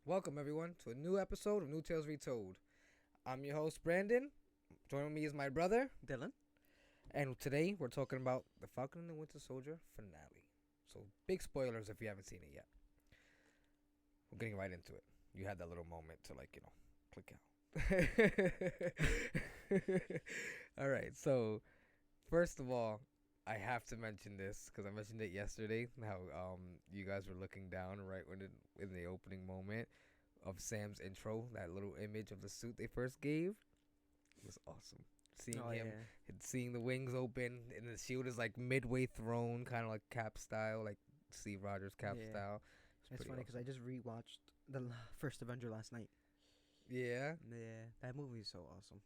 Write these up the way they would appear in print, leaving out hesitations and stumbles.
Welcome, everyone, to a new episode of New Tales Retold. I'm your host, Brandon. Joining me is my brother, Dylan. And today we're talking about the Falcon and the Winter Soldier finale. So, big spoilers if you haven't seen it yet. We're getting right into it. You had that little moment to, click out. All right, so, first of all, I have to mention this because I mentioned it yesterday. How you guys were looking down right when in the opening moment of Sam's intro, that little image of the suit they first gave. It was awesome. Seeing the wings open and the shield is like midway thrown, kind of like Cap style, like Steve Rogers Cap style. It's funny because I just rewatched the first Avenger last night. Yeah, that movie is so awesome.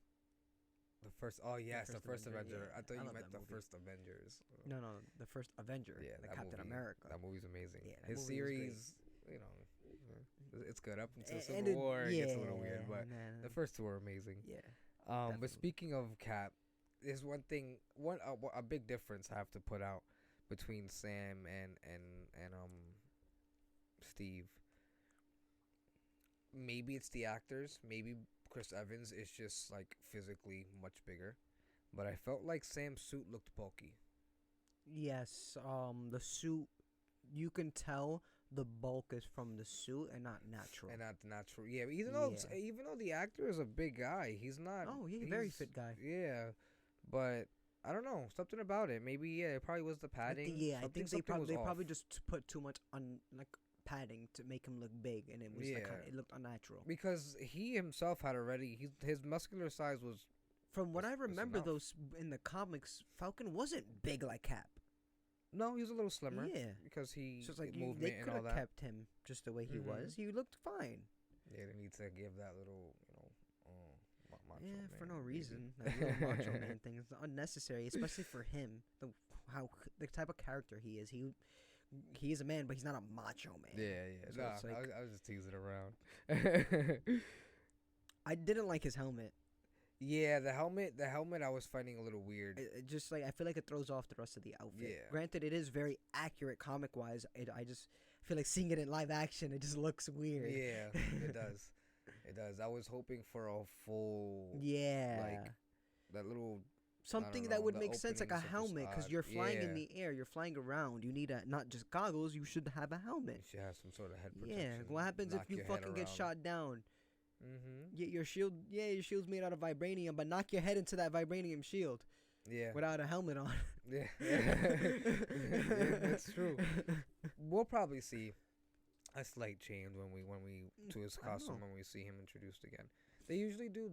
the first Avenger. Yeah. I thought I you love meant that the movie. first Avengers. No, the first Avenger. Yeah, the that Captain movie, America. That movie's amazing. Yeah, that His movie was series, it's good up until And Civil War. It gets a little weird, but then, the first two are amazing. Yeah. But definitely. speaking of Cap, there's one thing, a big difference I have to put out between Sam and Steve. Maybe it's the actors. Maybe Chris Evans is just like physically much bigger, but I felt like Sam's suit looked bulky. Yes. The suit. You can tell the bulk is from the suit and not natural. And not natural. Yeah, even though the actor is a big guy, he's not. Oh, he's a very fit guy. Yeah, but I don't know, something about it. Maybe it probably was the padding. I think they probably off. just put too much on padding to make him look big, and it was it looked unnatural. Because he himself had already his muscular size was. From what I remember, enough. those in the comics, Falcon wasn't big like Cap. No, he was a little slimmer. Yeah, because he so it's like movement they and could all have that. kept him just the way he was. He looked fine. Yeah, they need to give that little, macho man, For no maybe. reason. That little macho man thing is unnecessary, especially for him. The type of character he is. He is a man, but he's not a macho man. Yeah. So it's like- I was just teasing around. I didn't like his helmet. Yeah, the helmet I was finding a little weird. It just I feel like it throws off the rest of the outfit. Yeah. Granted, it is very accurate comic wise. I just feel like seeing it in live action, it just looks weird. Yeah, it does. It does. I was hoping for a full Yeah. that little Something I don't that know, would the make sense, like a openings are just helmet, because odd. you're flying in Yeah. the air, you're flying around. You need not just goggles. You should have a You helmet. should have some sort of head Yeah. protection. What happens knock if you your head fucking get around. shot down? Mm-hmm. Your shield. Yeah, your shield's made out of vibranium, but knock your head into that vibranium shield Yeah. without a helmet on. Yeah. Yeah, that's true. We'll probably see a slight change when we to his I don't costume know. when we see him introduced again. They usually do.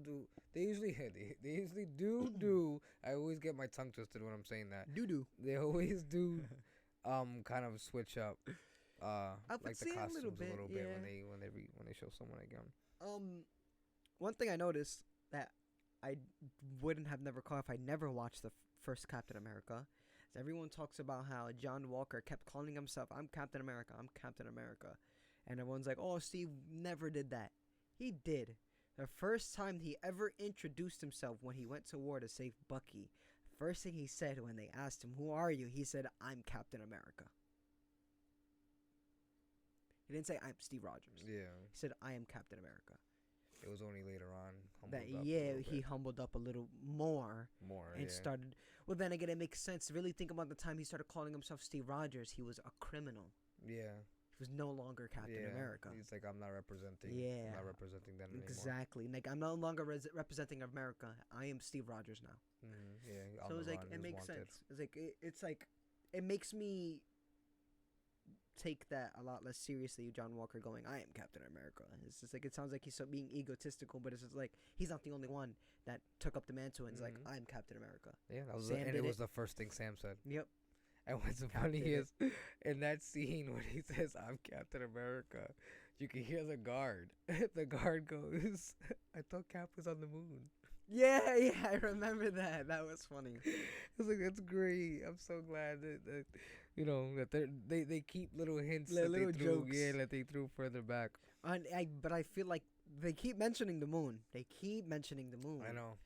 They usually do. I always get my tongue twisted when I'm saying that. Doo-doo. They always do, kind of switch up, like the see a costumes little a little bit yeah. when they show someone again. One thing I noticed that I wouldn't have never caught if I never watched the first Captain America is everyone talks about how John Walker kept calling himself, I'm Captain America, I'm Captain America. And everyone's like, oh, Steve never did that. He did. The first time he ever introduced himself when he went to war to save Bucky, the first thing he said when they asked him, who are you? He said, I'm Captain America. He didn't say, I'm Steve Rogers. Yeah, He said, I am Captain America. it was only later on. He humbled up a little more and started. Well, then again, it makes sense. Really think about the time he started calling himself Steve Rogers. He was a criminal. Yeah. He was no longer Captain America. He's like, I'm not representing. Yeah. I'm not representing them anymore. Exactly. Like, I'm no longer representing America. I am Steve Rogers now. Mm-hmm. Yeah. So it's like it makes sense. It's like it makes me take that a lot less seriously. John Walker going, I am Captain America. It's just like it sounds like he's being egotistical, but it's just like he's not the only one that took up the mantle and is like, I'm Captain America. Yeah, that was Sam and did it was it. the first thing Sam said. Yep. And what's Cap funny did is, in that scene when he says, I'm Captain America, you can hear the guard. The guard goes, I thought Cap was on the moon. Yeah, I remember that. That was funny. I was like, that's great. I'm so glad that they keep little hints that Little they threw, jokes. yeah, that they threw further back. But I feel like they keep mentioning the moon. I know.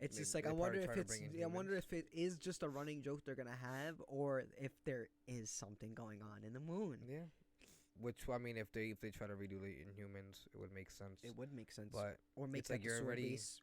It's just They like I wonder probably if try to bring in I wonder humans. if it is just a running joke they're gonna have, or if there is something going on in the moon. Yeah. which I mean, if they try to redo the Inhumans, it would make sense. It would make sense. But Or make it's like that the you're sword already. base.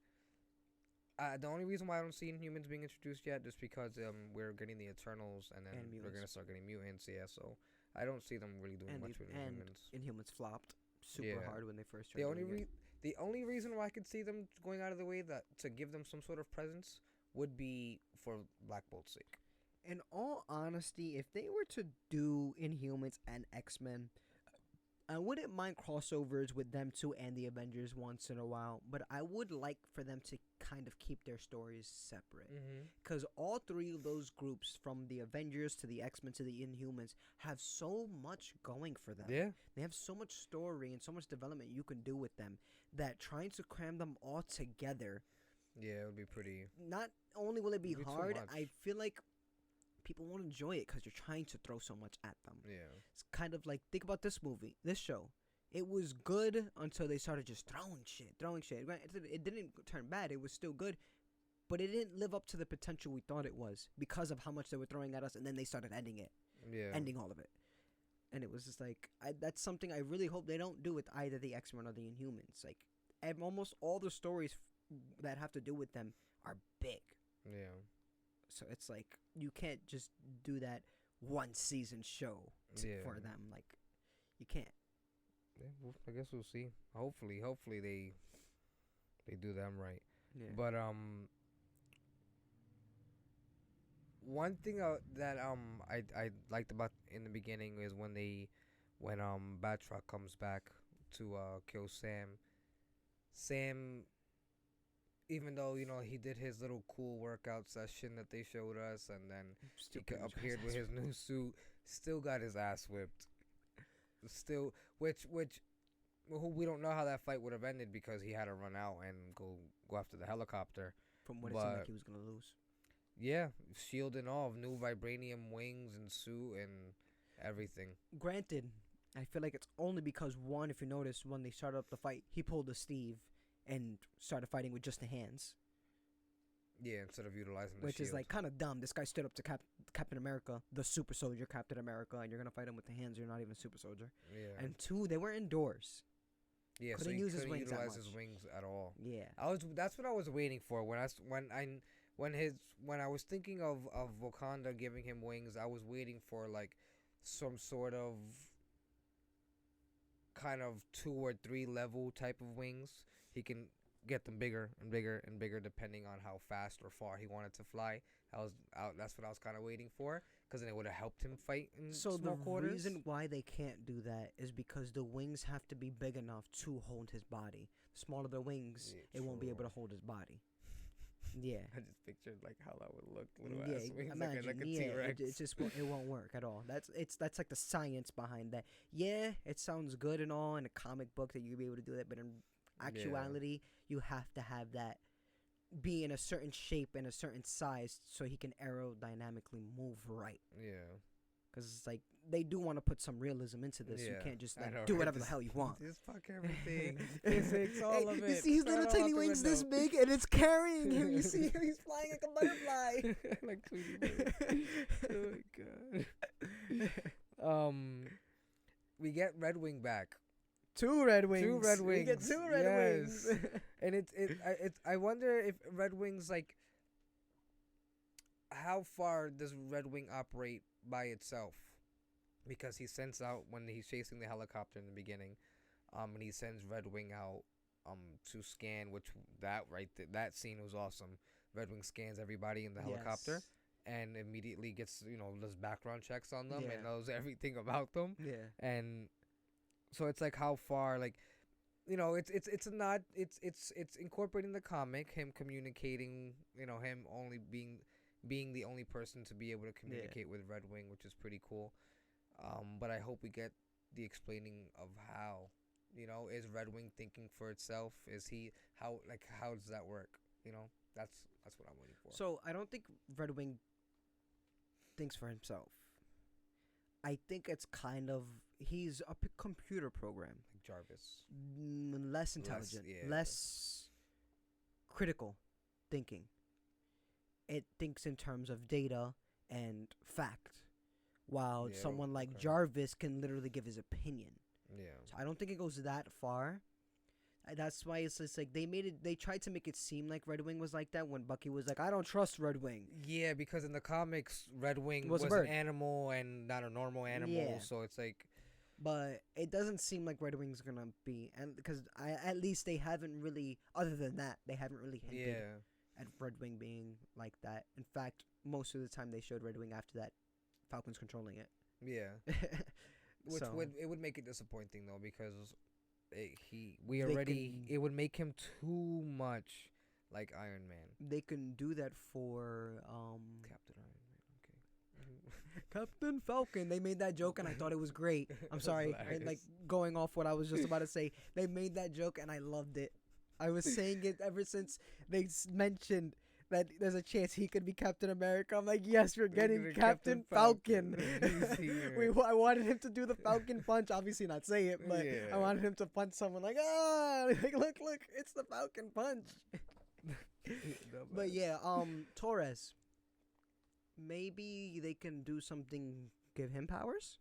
The only reason why I don't see Inhumans being introduced yet is because we're getting the Eternals and then And we're gonna mutants. start getting mutants. Yeah, so I don't see them really doing And much with and Inhumans. Inhumans flopped super Yeah. hard when they first The tried only doing it. the only reason why I could see them going out of the way that to give them some sort of presence would be for Black Bolt's sake. In all honesty, if they were to do Inhumans and X-Men, I wouldn't mind crossovers with them two and the Avengers once in a while, but I would like for them to kind of keep their stories separate. Mm-hmm. Because all three of those groups, from the Avengers to the X-Men to the Inhumans, have so much going for them. Yeah. They have so much story and so much development you can do with them that trying to cram them all together, Yeah, it would be pretty. not only will it be It'd be too hard, much. I feel like people won't enjoy it because you're trying to throw so much at them. Yeah. It's kind of like, think about this movie, this show. It was good until they started just throwing shit. It didn't turn bad. It was still good, but it didn't live up to the potential we thought it was because of how much they were throwing at us, and then they started ending all of it. And it was just like, that's something I really hope they don't do with either the X-Men or the Inhumans. Like, almost all the stories that have to do with them are big. Yeah. So it's like, you can't just do that one season show Yeah. for them. Like, you can't. Yeah, I guess we'll see. Hopefully they do them right. Yeah. But one thing that I liked about in the beginning is when Batroc comes back to kill Sam. Sam, even though he did his little cool workout session that they showed us, and then appeared with his new suit, still got his ass whipped. Still, which we don't know how that fight would have ended because he had to run out and go after the helicopter. From what it seemed like he was gonna lose. Yeah, shield and all, new vibranium wings and suit and everything. Granted, I feel like it's only because, one, if you notice, when they started up the fight, he pulled a Steve and started fighting with just the hands. Yeah, instead of utilizing the Which shield. is like kind of dumb. This guy stood up to Captain America, the super soldier Captain America, and you're gonna fight him with the hands. You're not even a super soldier. Yeah. And two, they were indoors. Yeah, couldn't so he use his couldn't wings that utilize his much. wings at all. Yeah. That's what I was waiting for when I was thinking of Wakanda giving him wings. I was waiting for like some sort of kind of 2 or 3 level type of wings. He can get them bigger and bigger and bigger depending on how fast or far he wanted to fly. That's what I was kind of waiting for, because then it would have helped him fight in So small the quarters. reason why they can't do that is because the wings have to be big enough to hold his body. The smaller the wings, Yeah, it won't be true. able to hold his body. Yeah. I just pictured like how that would look, little Yeah, ass wings, imagine, like a yeah, T-Rex. it just it won't work at all. That's like the science behind that. Yeah, it sounds good and all in a comic book that you'd be able to do that, but in actuality, you have to have that be in a certain shape and a certain size so he can aerodynamically move right. Yeah. Because it's like, they do want to put some realism into this. You Yeah, can't just I like know, do right? whatever the Just- hell you want. Just fuck everything. Physics, all of it. You see his Throw it little all tiny out the wings this window. big, and it's carrying him. You see him, he's flying like a butterfly. Like Tweety Bird. Oh my god. We get Red Wing back, Two Red Wings. Two Red We get Wings, two Red yes. Wings. and it's. I wonder if Red Wing's like. How far does Red Wing operate by itself? Because he sends out when he's chasing the helicopter in the beginning, and he sends Red Wing out, to scan. Which that scene was awesome. Red Wing scans everybody in the helicopter, and immediately gets does background checks on them and Yeah. knows everything about them. Yeah. And so it's like how far, like, it's a nod. It's incorporating the comic, him communicating, him only being the only person to be able to communicate with Red Wing, which is pretty cool. But I hope we get the explaining of how, is Red Wing thinking for itself? Is he how does that work? That's what I'm waiting for. So I don't think Red Wing thinks for himself. I think it's kind of, he's a computer program. Like Jarvis. Less intelligent, yeah. less critical thinking. It thinks in terms of data and fact, while Yeah, someone like okay. Jarvis can literally give his opinion. Yeah. So I don't think it goes that far. That's why it's just like they tried to make it seem like Red Wing was like that when Bucky was like, I don't trust Red Wing. Yeah, because in the comics, Red Wing Was a was an bird. animal and not a normal animal, Yeah. so it's like, But it doesn't seem like Red Wing's gonna be, and because at least they haven't really, other than that, they haven't really hinted yeah, at Red Wing being like that. In fact, most of the time they showed Red Wing after that, Falcon's controlling it. yeah. Which So would make it disappointing though, because can it would make him too much like Iron Man. they can do that for Captain Iron Man. Captain Falcon. They made that joke and I thought it was great. I'm That's sorry, hilarious. going off what I was just about to say. They made that joke and I loved it. I was saying it ever since they mentioned that there's a chance he could be Captain America. I'm like, yes, we're getting getting Captain Captain Falcon. Falcon. He's here. I wanted him to do the Falcon punch. Obviously not say it, but Yeah. I wanted him to punch someone like, like look, it's the Falcon punch. But yeah, Torres. Maybe they can do something, give him powers.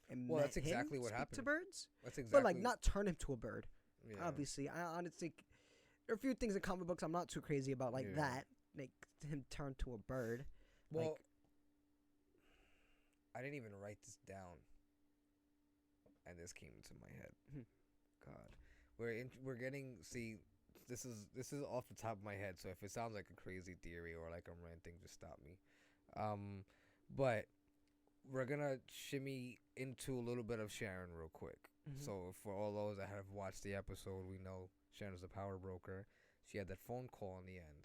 And Well, let that's exactly him what speak happened. to birds, That's exactly. but like not turn him to a bird. Yeah. Obviously, I honestly, there are a few things in comic books I'm not too crazy about, like Yeah. that, like him turn to a bird. Well, like, I didn't even write this down, and this came into my head. Hmm. God, we're getting. See, this is off the top of my head. So if it sounds like a crazy theory or like I'm ranting, just stop me. But we're gonna shimmy into a little bit of Sharon real quick. Mhm. So for all those that have watched the episode, we know Sharon's the power broker. She had that phone call in the end,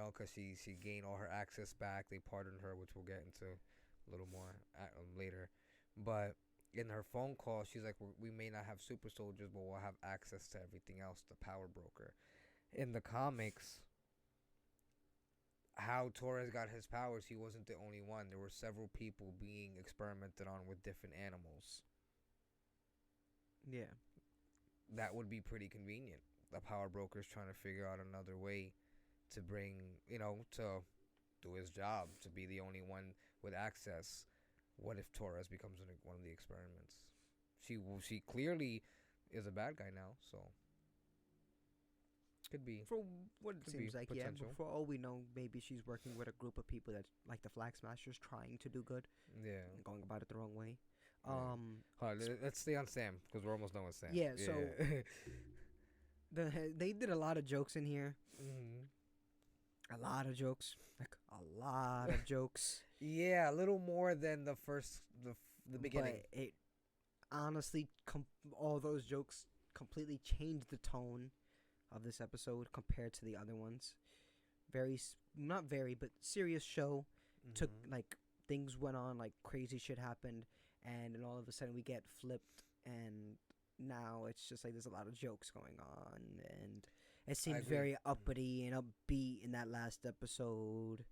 because she gained all her access back. They pardoned her, which we'll get into a little more later. But in her phone call, she's like, we may not have super soldiers, but we'll have access to everything else, the power broker. In the comics, how Torres got his powers, he wasn't the only one. There were several people being experimented on with different animals. yeah, That would be pretty convenient. The power broker's trying to figure out another way to bring, to do his job, to be the only one with access. What if Torres becomes one of the experiments? She clearly is a bad guy now, so could be. for what it Could seems be like, yeah. potential. But for all we know, maybe she's working with a group of people that like the Flag Smashers, trying to do good, Yeah. and going about it the wrong way. Yeah. Hold on, let's stay on Sam because we're almost done with Sam. Yeah, so they did a lot of jokes in here. Mhm. A lot of jokes, like a lot of jokes. Yeah, a little more than the first the beginning. But it honestly, all those jokes completely changed the tone of this episode compared to the other ones. Not very, but serious show. Took Mhm. like things went on, like crazy shit happened, and then all of a sudden we get flipped, and now it's just like there's a lot of jokes going on, and it seemed agree. very uppity and upbeat in that last episode.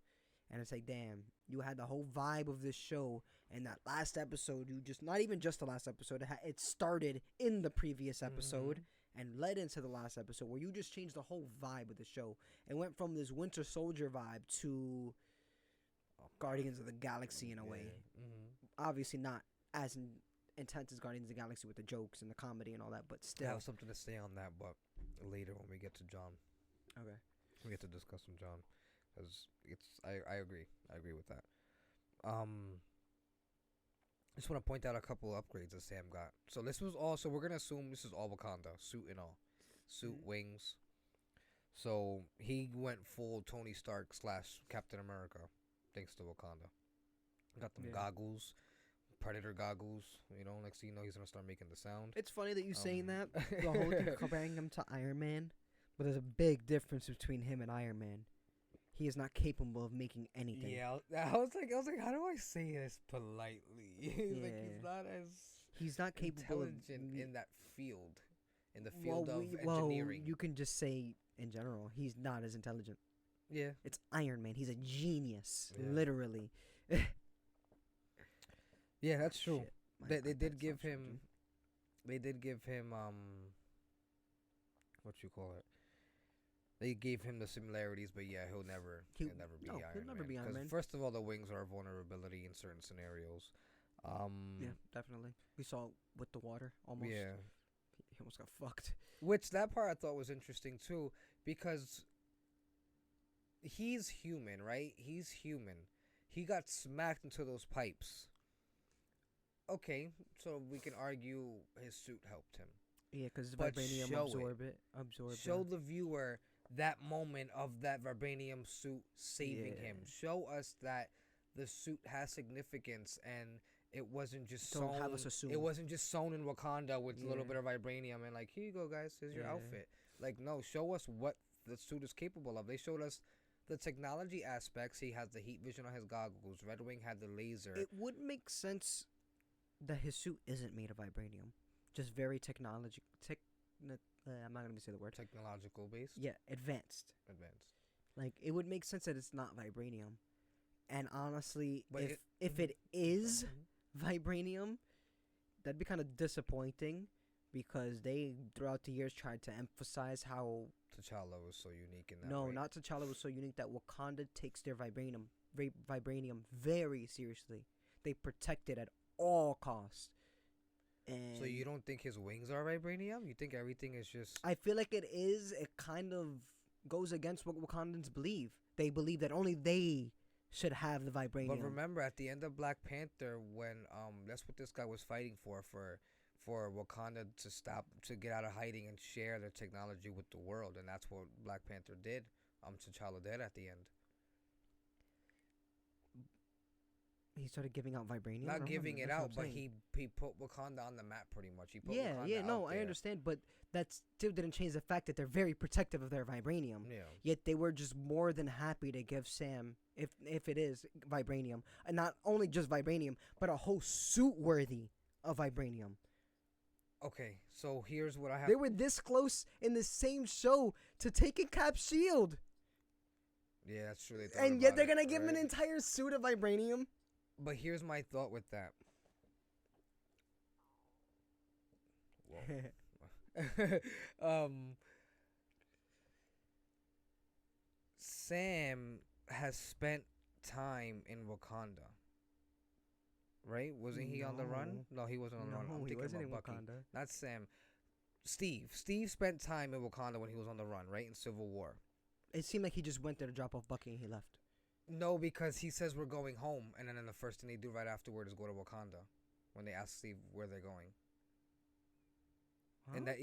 And it's like, damn, you had the whole vibe of this show, and that last episode, you just, not even just the last episode, it started in the previous episode and led into the last episode, where you just changed the whole vibe of the show. It went from this Winter Soldier vibe to Guardians of the Galaxy in a way. Obviously not as intense as Guardians of the Galaxy with the jokes and the comedy and all that, but I still. have something to say on that, but later when we get to John, Okay. we get to discuss with John, because I agree with that. Just want to point out a couple upgrades that Sam got. So this was all. So we're gonna assume this is all Wakanda, suit and all, suit, wings. So he went full Tony Stark / Captain America, thanks to Wakanda. Got them Yeah. goggles, Predator goggles. Next thing you know, he's gonna start making the sound. It's funny that you saying Um, that, the whole thing comparing him to Iron Man, but there's a big difference between him and Iron Man. He is not capable of making anything. Yeah, I was like, how do I say this politely? Like Yeah. he's not as He's not capable of intelligent in that field, in the field of well, engineering. you can just say in general, he's not as intelligent. Yeah, It's Iron Man. He's a genius, Yeah. literally. yeah, that's true. Shit, my They did iPad give stopped him, charging. they did give him what you call it? They gave him the similarities, but yeah, he'll never be no, Iron he'll never Man. be Iron 'Cause Man. first of all, the wings are a vulnerability in certain scenarios. Yeah, definitely. We saw it with the water almost. Yeah. He almost got fucked. Which that part I thought was interesting too, because he's human, right? He's human. He got smacked into those pipes. Okay, so we can argue his suit helped him. Yeah, because But vibranium show absorb. Show the viewer that moment of that vibranium suit saving him. Show us that the suit has significance and it wasn't just Don't sewn. have us assume. It wasn't just sewn in Wakanda with a little Yeah. bit of vibranium and like, here you go, guys. Here's your Yeah. outfit. Like, no, show us what the suit is capable of. They showed us the technology aspects. He has the heat vision on his goggles. Red Wing had the laser. It would make sense that his suit isn't made of vibranium, just very technology. I'm not gonna say the word. Technological based. Yeah, advanced. Advanced. Like it would make sense that it's not vibranium. And honestly, But if it is vibranium, that'd be kind of disappointing because they throughout the years tried to emphasize how T'Challa was so unique in that no, way. not T'Challa was so unique that Wakanda takes their vibranium very seriously. They protect it at all costs. And So you don't think his wings are vibranium? You think everything is just... I feel like it is. It kind of goes against what Wakandans believe. They believe that only they should have the vibranium. But remember, at the end of Black Panther, when that's what this guy was fighting for Wakanda to get out of hiding and share their technology with the world, and that's what Black Panther did. T'Challa did at the end. He started giving out vibranium. Not giving it out, but he he put Wakanda on the map pretty much. He put yeah, Wakanda no, out I there. understand, but that still didn't change the fact that they're very protective of their vibranium. Yeah. Yet they were just more than happy to give Sam, if it is vibranium, and not only just vibranium, but a whole suit worthy of vibranium. Okay, so here's what I have. They were this close in the same show to taking Cap's shield, Yeah, that's true. They thought and yet about they're it, gonna give him an right? entire suit of vibranium. But here's my thought with that. Whoa. Sam has spent time in Wakanda. Right? Wasn't he on the run? No, he wasn't on the run. I'm he thinking wasn't about in Bucky. Wakanda. Not Sam. Steve. Steve spent time in Wakanda when he was on the run, right? In Civil War. It seemed like he just went there to drop off Bucky and he left. No, because he says we're going home, and then the first thing they do right afterward is go to Wakanda when they ask Steve where they're going. Huh? And that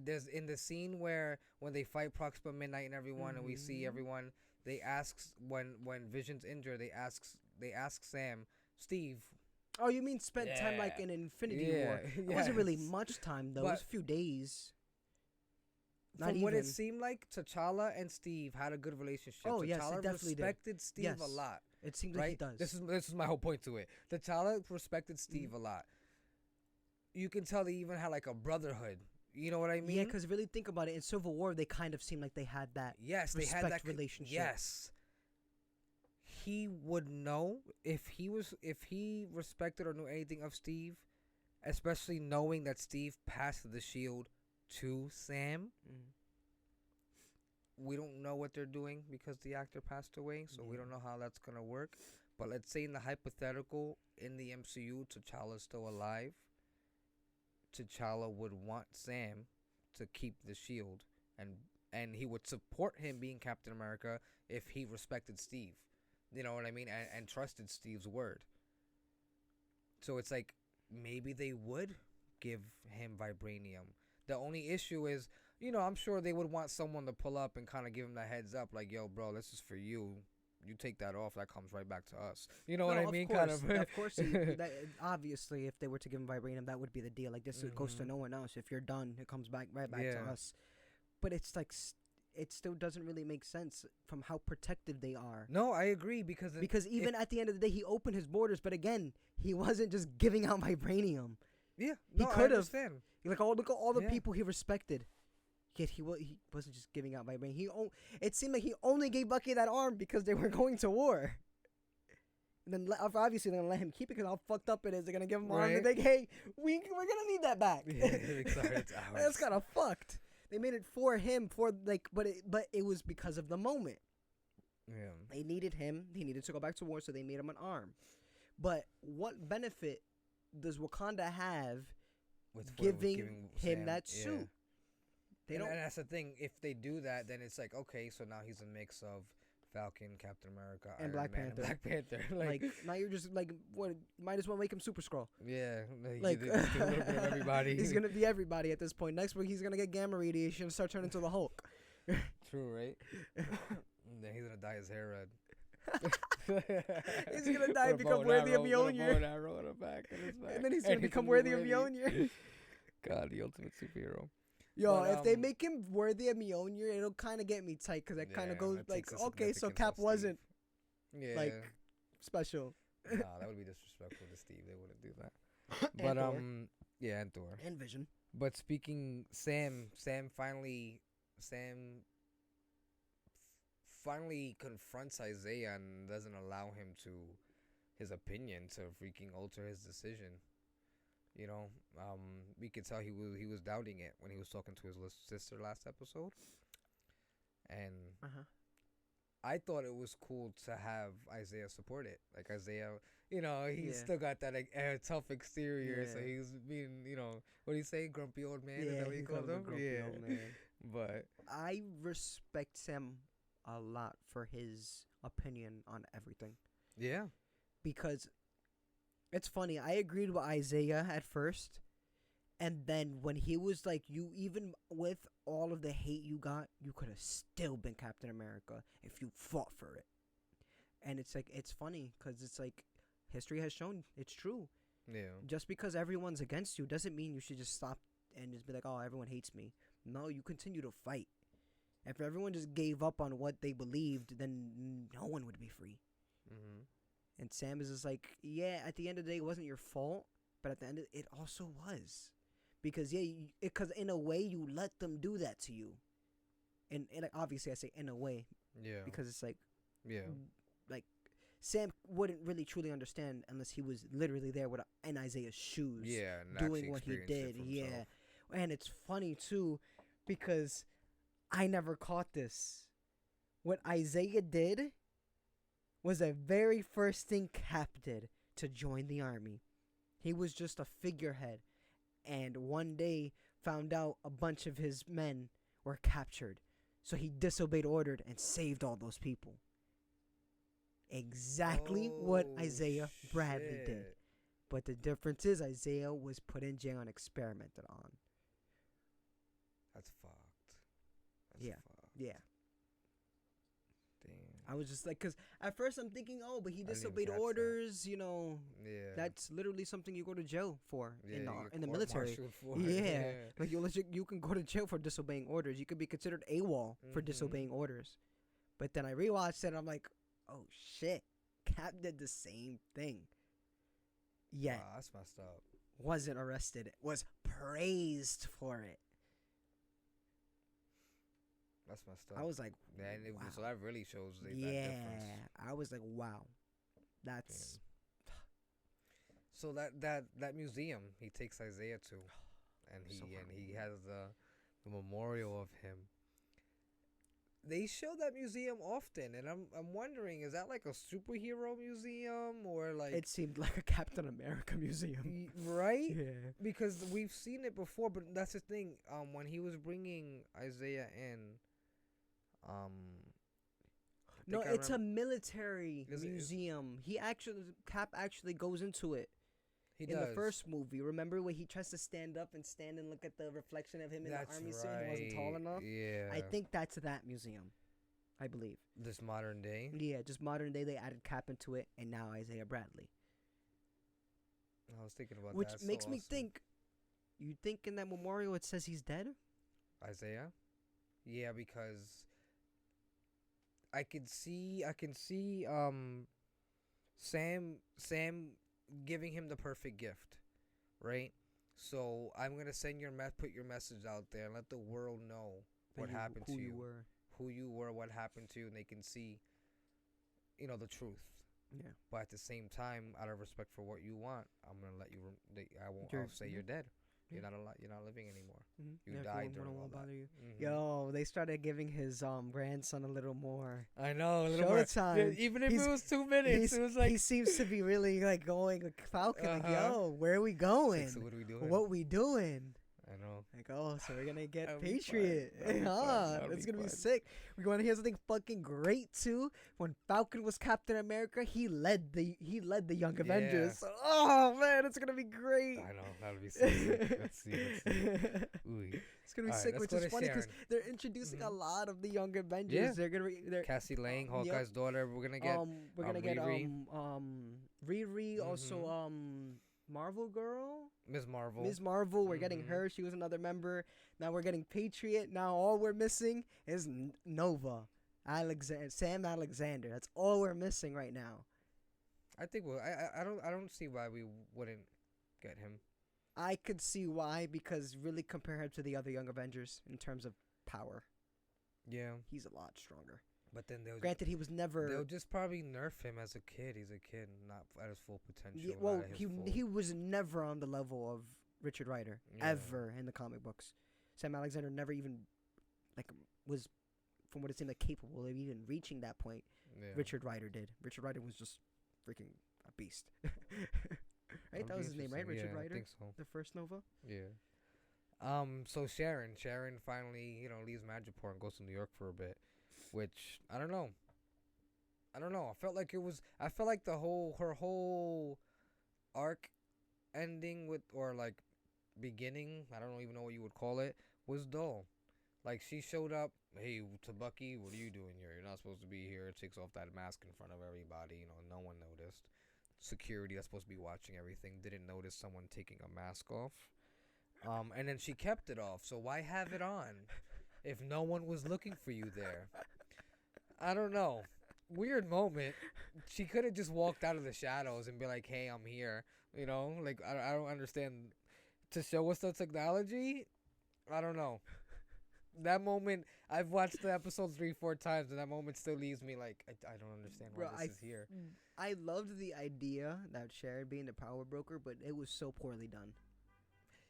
there's in the scene where when they fight Proxima Midnight and everyone, and we see Mhm. everyone, they ask when Vision's injured, they ask Sam, Steve. Oh, you mean spent time like in Infinity War? It wasn't really much time though. It was a few days. Not From what it even. seemed like, T'Challa and Steve had a good relationship. Oh, T'Challa yes, it definitely did. respected Steve a Yes. lot. It seems like he Right? does. This is my whole point to it. T'Challa respected Steve a lot. You can tell they even had like a brotherhood. You know what I mean? Yeah, because really think about it. In Civil War, they kind of seemed like they had that. Yes, they had that respect relationship. Yes, he would know if he respected or knew anything of Steve, especially knowing that Steve passed the shield to Sam. Mm. We don't know what they're doing because the actor passed away, so we don't know how that's gonna work. But let's say in the hypothetical in the MCU, T'Challa's still alive. T'Challa would want Sam to keep the shield, and he would support him being Captain America if he respected Steve. You know what I mean? And trusted Steve's word. So it's like maybe they would give him vibranium. The only issue is, I'm sure they would want someone to pull up and kind of give him the heads up, like, yo, bro, this is for you. You take that off, that comes right back to us. You know what I mean? Course, kind of. of course. Obviously, if they were to give him vibranium, that would be the deal. Like, this goes to no one else. If you're done, it comes right back to us. But it's like, it still doesn't really make sense from how protective they are. No, I agree because even at the end of the day, he opened his borders, but again, he wasn't just giving out vibranium. Yeah, he no, could have. Like, look at all the Yeah. people he respected. Yet he wasn't just giving out vibranium. It seemed like he only gave Bucky that arm because they were going to war. And then obviously they're gonna let him keep it because how fucked up it is. They're gonna give him an arm and think, hey, we're gonna need that back. Yeah, sorry, it's ours. That's kind of fucked. They made it for him but it was because of the moment. Yeah. They needed him. He needed to go back to war, so they made him an arm. But what benefit does Wakanda have With giving him Sam, that suit? They and, don't. and that's the thing. If they do that, then it's like, okay, so now he's a mix of Falcon, Captain America, And Iron Black Man, Panther. and Black Panther. Like now you're just like what? Might as well make him Super Skrull. Yeah, Like you just do a little bit of everybody. He's gonna be everybody at this point. Next week he's gonna get gamma radiation and start turning into the Hulk. True, right? And then he's gonna dye his hair red. He's gonna die and become worthy of Mjolnir. And then he's gonna become worthy of Mjolnir. God, the ultimate superhero. Yo, But, if they make him worthy of Mjolnir, it'll kind of get me tight because it kind of goes it like, takes the okay, so significance Cap of Steve. wasn't Yeah. like special. Nah, that would be disrespectful to Steve. They wouldn't do that. But Thor. yeah, and Thor. And Vision. But speaking, Sam finally confronts Isaiah and doesn't allow him to his opinion to freaking alter his decision. You know, we could tell he was doubting it when he was talking to his sister last episode, and I thought it was cool to have Isaiah support it. Like Isaiah, you know, he's still got that like tough exterior, so he's being, you know, what do you say, grumpy old man? Is that what you call him? Grumpy old man. But I respect Sam a lot for his opinion on everything. Yeah. Because it's funny, I agreed with Isaiah at first, and then when he was like, you, even with all of the hate you got, you could have still been Captain America if you fought for it. And it's like, it's funny because it's like history has shown it's true. Yeah. Just because everyone's against you doesn't mean you should just stop and just be like, oh, everyone hates me. No, you continue to fight. If everyone just gave up on what they believed, then no one would be free. Mm-hmm. And Sam is just like, yeah, at the end of the day, it wasn't your fault, but at the end of it also was. Because, yeah, because in a way, you let them do that to you. And like, obviously, I say in a way. Yeah. Because it's like, yeah, like, Sam wouldn't really truly understand unless he was literally there with in Isaiah's shoes. Yeah. And doing what he did. Yeah. And it's funny, too, because I never caught this. What Isaiah did was the very first thing Cap did to join the army. He was just a figurehead, and one day found out a bunch of his men were captured. So he disobeyed order and saved all those people. Exactly what Isaiah Bradley did. But the difference is Isaiah was put in jail and experimented on. That's fucked. Yeah. Yeah. Damn. I was just like, because at first I'm thinking, oh, but he I didn't even disobeyed catch orders, you know. Yeah. That's literally something you go to jail for in you the get military. court-martialed for it. Yeah. Like you can go to jail for disobeying orders. You could be considered AWOL for disobeying orders. But then I rewatched it and I'm like, oh shit. Cap did the same thing. Yet Wow, that's messed up. wasn't arrested. Was praised for it. That's messed up. I was like, and wow. So that really shows that difference. I was like, wow. That's So that museum he takes Isaiah to, and So he has the memorial of him. They show that museum often, and I'm wondering, is that like a superhero museum or like it seemed like a Captain America museum, right? Yeah. Because we've seen it before, but that's the thing. When he was bringing Isaiah in, No, it's a military museum. Cap actually goes into it. He in does. the first movie, remember when he tries to stand up and look at the reflection of him in the army suit and he wasn't tall enough? Yeah. I think that's that museum. I believe. This modern day? Yeah, just modern day. They added Cap into it, and now Isaiah Bradley. I was thinking about Which that. makes me think, you think in that memorial it says he's dead? Isaiah? Yeah, because I can see Sam giving him the perfect gift, right? So I'm gonna put your message out there and let the world know what happened to you, who you were, what happened to you, and they can see, the truth. Yeah. But at the same time, out of respect for what you want, I'm gonna let you. I'll say you're dead. Yeah. You're not living anymore. You Never died would during all won't that. bother you. Mhm. Yo, they started giving his grandson a little more I know. A little more. showtime. Even if He's- it was 2 minutes, it was like. he seems to be really like going like Falcon. Like, Uh-huh. yo, where are we It's going? like, so what are we doing? What we doing? I know. Like, oh, so we're gonna get That'll be fun. Patriot. That'll be fun. Huh? That'll It's be gonna be fun. sick. We want to hear something fucking great too. When Falcon was Captain America, he led the Young Avengers. Yeah. Oh man, it's gonna be great. I know. That'll be so sick. Let's see. Ooh. It's gonna be All right, sick, let's which go is to funny because Sharon. they're introducing a Mhm. lot of the Young Avengers. Yeah. They're gonna be Cassie Lang, Yep. Hawkeye's daughter. We're gonna get. we're gonna get Riri. Riri, also Mhm. Marvel Girl. Ms. Marvel. Ms. Marvel, we're getting Mhm. her. She was another member. Now we're getting Patriot. Now all we're missing is Nova, Sam Alexander. That's all we're missing right now. I think. Well, I don't see why we wouldn't get him. I could see why, because really compare him to the other Young Avengers in terms of power. Yeah. He's a lot stronger. But then Granted, he was never. they'll just probably nerf him as a kid. He's a kid, not at his full potential. Yeah, not well, at his he full- he was never on the level of Richard Rider Yeah. ever in the comic books. Sam Alexander never even was, from what it seemed like, capable of even reaching that point. Yeah. Richard Rider did. Richard Rider was just freaking a beast. Right, That'll that be was his name, right? interesting. Richard Yeah, Rider, I think so. the first Nova. Yeah. So Sharon finally, leaves Madripoor and goes to New York for a bit, which I don't know. I felt like her whole arc ending or like beginning, I don't even know what you would call it, was dull. Like, she showed up, hey, to Bucky, what are you doing here? You're not supposed to be here. Takes off that mask in front of everybody. No one noticed. Security that's supposed to be watching everything didn't notice someone taking a mask off. And then she kept it off. So why have it on if no one was looking for you there? I don't know. Weird moment. She could have just walked out of the shadows and be like, hey, I'm here. Like, I don't understand. To show us the technology? I don't know. That moment, I've watched the episode 3-4 times, and that moment still leaves me like, I don't understand why this is here. I loved the idea that Sharon being the power broker, but it was so poorly done.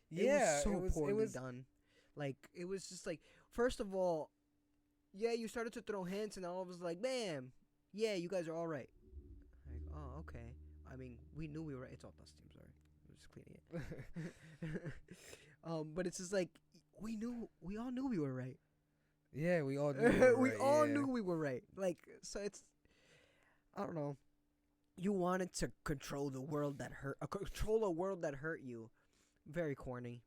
Yeah, it was so poorly was done. Like, it was just like, first of all, yeah, you started to throw hints, and all of us like, bam, yeah, you guys are all right. Like, oh, okay. I mean, we knew we were right. It's all dusty. I'm sorry. I'm just cleaning it. But it's just like, we all knew we were right. Yeah, we all knew we were We right, all yeah. knew we were right. Like, so it's, I don't know. You wanted to control the world that control a world that hurt you. Very corny,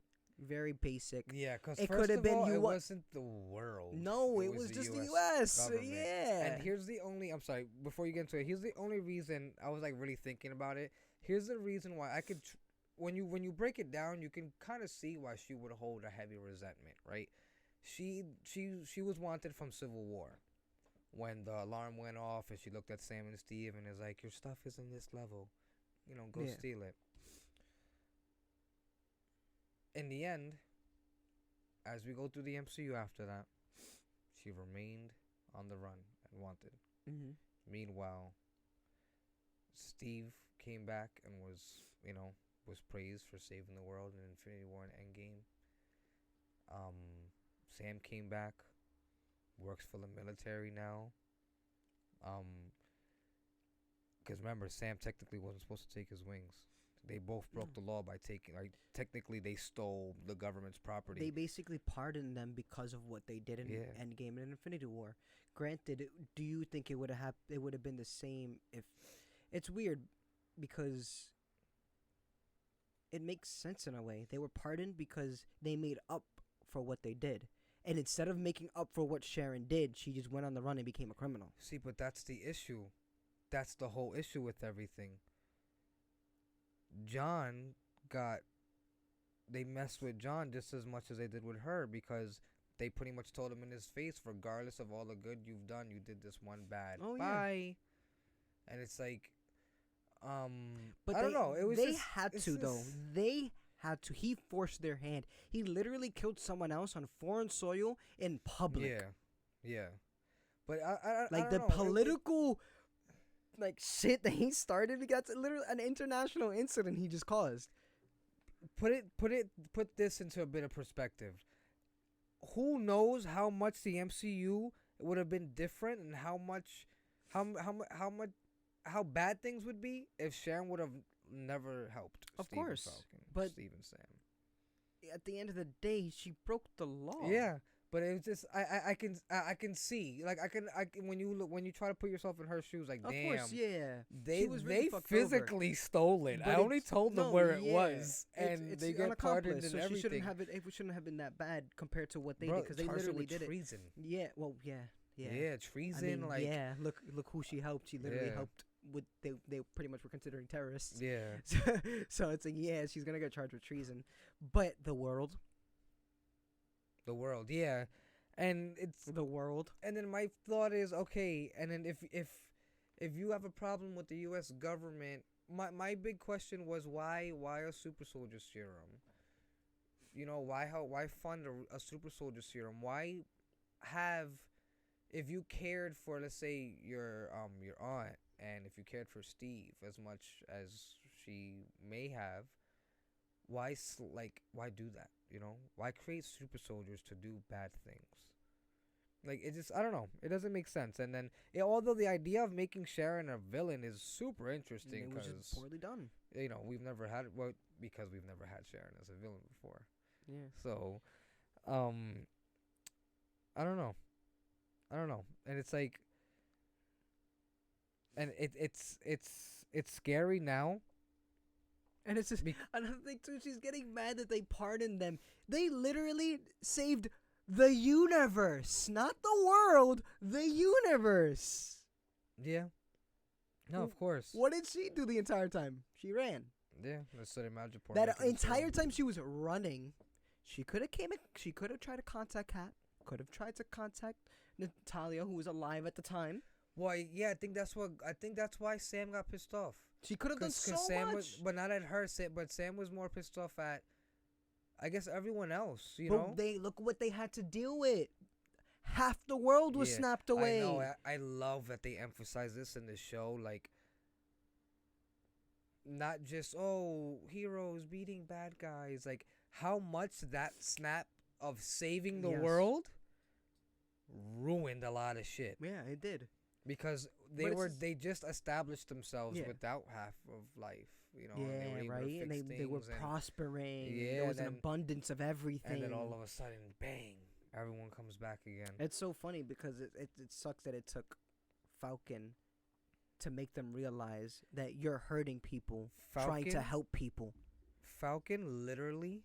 very basic. Yeah, because It first could have of been all, you it wa- wasn't the world. No, it was just the U.S. government. Yeah. And here's the only, I'm sorry, before you get into it, here's the only reason I was like really thinking about it. Here's the reason why I could, when you break it down, you can kind of see why she would hold a heavy resentment, right? She was wanted from Civil War. When the alarm went off and she looked at Sam and Steve and is like, your stuff is in this level. Go Yeah. steal it. In the end, as we go through the MCU after that, she remained on the run and wanted. Mm-hmm. Meanwhile, Steve came back and was praised for saving the world in Infinity War and Endgame. Sam came back, works for the military now. Because remember, Sam technically wasn't supposed to take his wings. They both broke the law by taking, like, technically they stole the government's property. They basically pardoned them because of what they did in Yeah. Endgame and Infinity War. Granted, do you think it would have been the same if? It's weird because it makes sense in a way. They were pardoned because they made up for what they did. And instead of making up for what Sharon did, she just went on the run and became a criminal. See, but that's the issue. That's the whole issue with everything. They messed with John just as much as they did with her, because they pretty much told him in his face, regardless of all the good you've done, you did this one bad. Oh, yeah. Bye. And it's like, But I don't know. It was they just, had to though. They had to. He forced their hand. He literally killed someone else on foreign soil in public. Yeah. But I Like, don't the know. political like shit that he started, because it's literally an international incident he just caused. put this into a bit of perspective. Who knows how much the MCU would have been different, and how bad things would be if Sharon would have never helped. Of Steve and course, Falcon, but Steve and Sam. at the end of the day, she broke the law. Yeah, but it was just I can see, like, I can when you try to put yourself in her shoes, like, Of damn, course, yeah. they She was really they fucked over. physically stole it. But I only it's- told them no, where it yeah. was, It's- and it's they an get pardoned accomplice, and so everything. it shouldn't have been that bad compared to what they Bro, did, because they charged her literally with did it. treason. Yeah, well, yeah. Yeah, I treason. mean, like, yeah. Look who she helped. She literally Yeah. helped with they pretty much were considering terrorists. yeah. So it's like, yeah, she's gonna get charged with treason. But the world, The world, yeah, and it's and then my thought is, okay, and then if you have a problem with the U.S. government, my big question was why a super soldier serum? You know, why fund a super soldier serum? Why have, if you cared for, let's say, your aunt, and if you cared for Steve as much as she may have, why why do that? You know, why create super soldiers to do bad things? Like, it just, I don't know, it doesn't make sense. And then, although the idea of making Sharon a villain is super interesting, it was just because poorly done. we've never had because we've never had Sharon as a villain before. Yeah. So, I don't know, and it's like, and it's scary now. And it's just another thing too. She's getting mad that they pardoned them. They literally saved the universe, not the world. The universe. Yeah. No, of course. What did she do the entire time? She ran. Yeah, that's so magic port. That entire time she was running, she could have She could have tried to contact Kat. Could have tried to contact Natalia, who was alive at the time. Well, yeah, I think that's why Sam got pissed off. She could have done so Sam much. but not at her. But Sam was more pissed off at, I guess, everyone else. You know, look what they had to deal with. Half the world was snapped away. I know. I love that they emphasize this in the show. Like, not just heroes beating bad guys. Like, how much that snap of saving the world ruined a lot of shit. Yeah, it did. Because they just established themselves without half of life, you know. Yeah, and they were right. And they were prospering. Yeah, there was an abundance of everything. And then all of a sudden, bang! Everyone comes back again. It's so funny because it sucks that it took Falcon to make them realize that you're hurting people, trying to help people. Falcon literally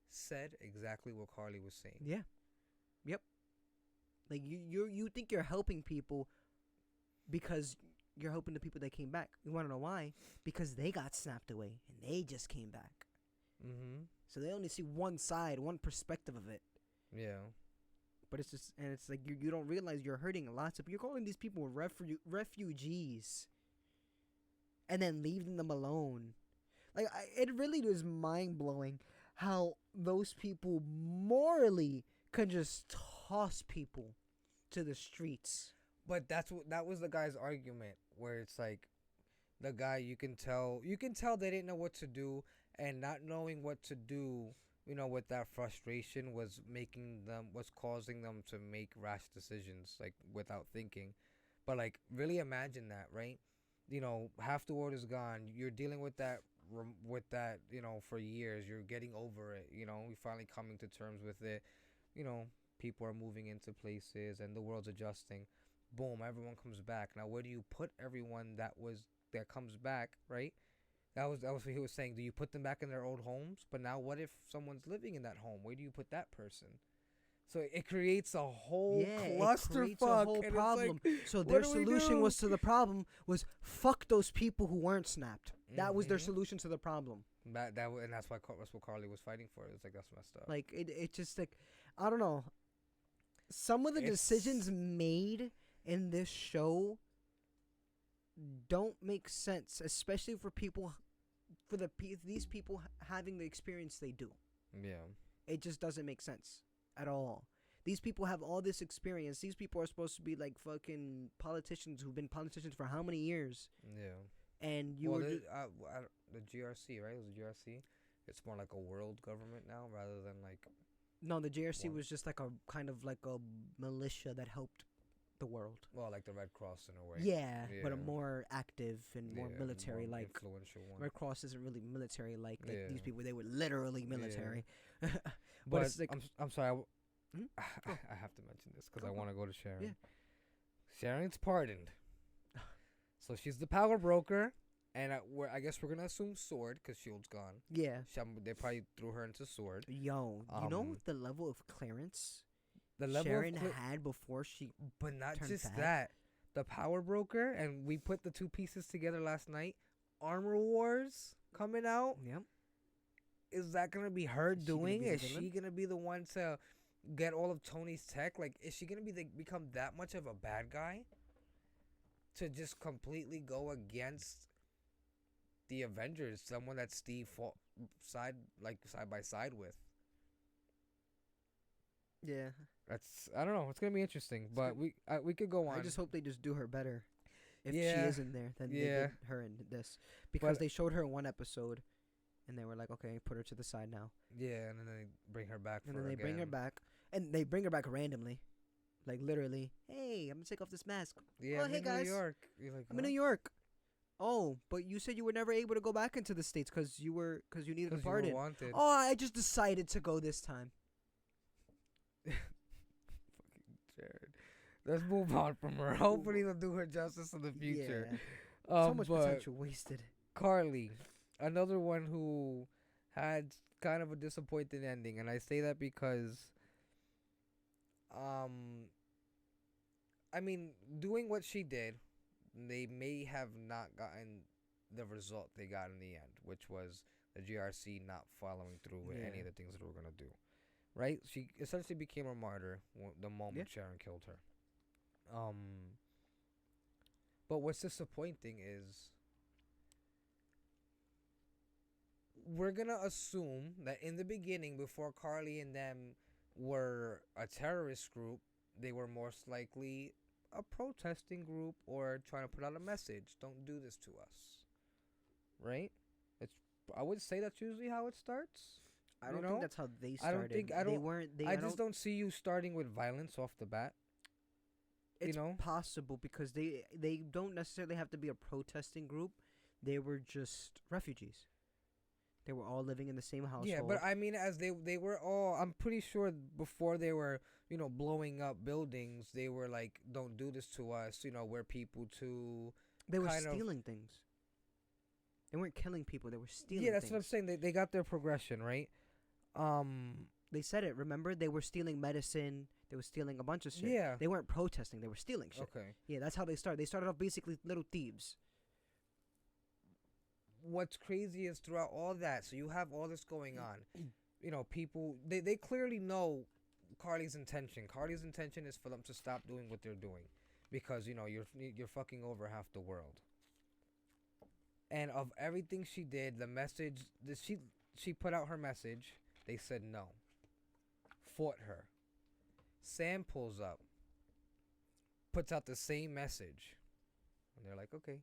said exactly what Carly was saying. Yeah. Yep. Like, you think you're helping people because you're helping the people that came back. You want to know why? Because they got snapped away and they just came back. Mm-hmm. So they only see one side, one perspective of it. Yeah. But it's just, and it's like you don't realize you're hurting lots of people. You're calling these people refugees and then leaving them alone. Like, it really was mind-blowing how those people morally can just toss people to the streets. But that was the guy's argument, where it's like, the guy, you can tell they didn't know what to do, and not knowing what to do, you know, with that frustration was causing them to make rash decisions, like, without thinking. But, like, really imagine that, right? You know, half the world is gone. You're dealing with that, you know, for years. You're getting over it, you know. You're finally coming to terms with it. You know, people are moving into places and the world's adjusting. Boom, everyone comes back. Now, where do you put everyone that comes back, right? That was what he was saying. Do you put them back in their old homes? But now what if someone's living in that home? Where do you put that person? So it creates a whole clusterfuck. It creates a whole problem. Like, so their solution to the problem was fuck those people who weren't snapped. That was their solution to the problem. And that's what Carly was fighting for. It's like, that's messed up. Like, it just, like, I don't know. Some of the decisions made in this show don't make sense, especially for these people having the experience they do. Yeah. It just doesn't make sense at all. These people have all this experience. These people are supposed to be like fucking politicians who've been politicians for how many years? Yeah. And the GRC, right? It was the GRC. It's more like a world government now rather than like No, the JRC one. was just like a kind of like a militia that helped the world. Well, like the Red Cross in a way. Yeah, but a Yeah. more active and more Yeah, military more like. influential one. Red Cross isn't really military like Yeah. these people. They were literally military. But it's like I'm sorry. Mhm. I have to mention this because Go, I go. want to go to Sharon. Yeah. Sharon's pardoned, so she's the power broker, and I guess we're gonna assume Sword because Shield's gone. yeah. They probably threw her into Sword. Yo, you know Um, the level of clearance The level Sharon of had before she. but not turned just bad. that. The power broker, and we put the two pieces together last night. Armor Wars coming out. Yep. Is that gonna be her Is she gonna doing? be the Is she villain? gonna be the one to get all of Tony's tech? Like, is she gonna become that much of a bad guy to just completely go against the Avengers? Someone that Steve fought side by side with. Yeah. That's I don't know. It's gonna be interesting, but we could go on. I just hope they just do her better. If she Yeah. is in there, then they Yeah. did her in this because But- they showed her in one episode, and they were like, okay, put her to the side now, Yeah, and then they bring her back. and for then they bring her again. back, and they bring her back randomly, like literally. Hey, I'm gonna take off this mask. Yeah, Oh, I'm hey, in guys. New York. You're like, I'm in New York. Oh, but you said you were never able to go back into the States because you needed a 'Cause you were pardon. wanted. Oh, I just decided to go this time. Jared. Let's move on from her. Hopefully they'll do her justice in the future. Yeah. So much But potential wasted. Carly, another one who had kind of a disappointing ending, and I say that because, I mean, doing what she did, they may have not gotten the result they got in the end, which was the GRC not following through with any Yeah. of the things that they were gonna do. Right? She essentially became a martyr the moment Yeah. Sharon killed her. But what's disappointing is we're gonna assume that in the beginning, before Carly and them were a terrorist group, they were most likely a protesting group or trying to put out a message. Don't do this to us. Right? I would say that's usually how it starts. I You don't know? think that's how they I started. don't think- I They don't- weren't. I just don't see you starting with violence off the bat. It's know? possible because they don't necessarily have to be a protesting group. They were just refugees. They were all living in the same household. Yeah, but I mean, as they were all, I'm pretty sure before they were, blowing up buildings, they were like, "Don't do this to us." We're people too. they were kind of- stealing things. They weren't killing people. They were stealing. Yeah, that's things. what I'm saying. They got their progression right. They said it. Remember, they were stealing medicine. They were stealing a bunch of shit. Yeah. They weren't protesting. They were stealing shit. Okay. Yeah, that's how they started. They started off basically little thieves. What's crazy is throughout all that, so you have all this going on. People they clearly know Carly's intention. Carly's intention is for them to stop doing what they're doing, because you're fucking over half the world. And of everything she did, the message that she put out her message, they said no. Fought her. Sam pulls up, puts out the same message, and they're like, okay.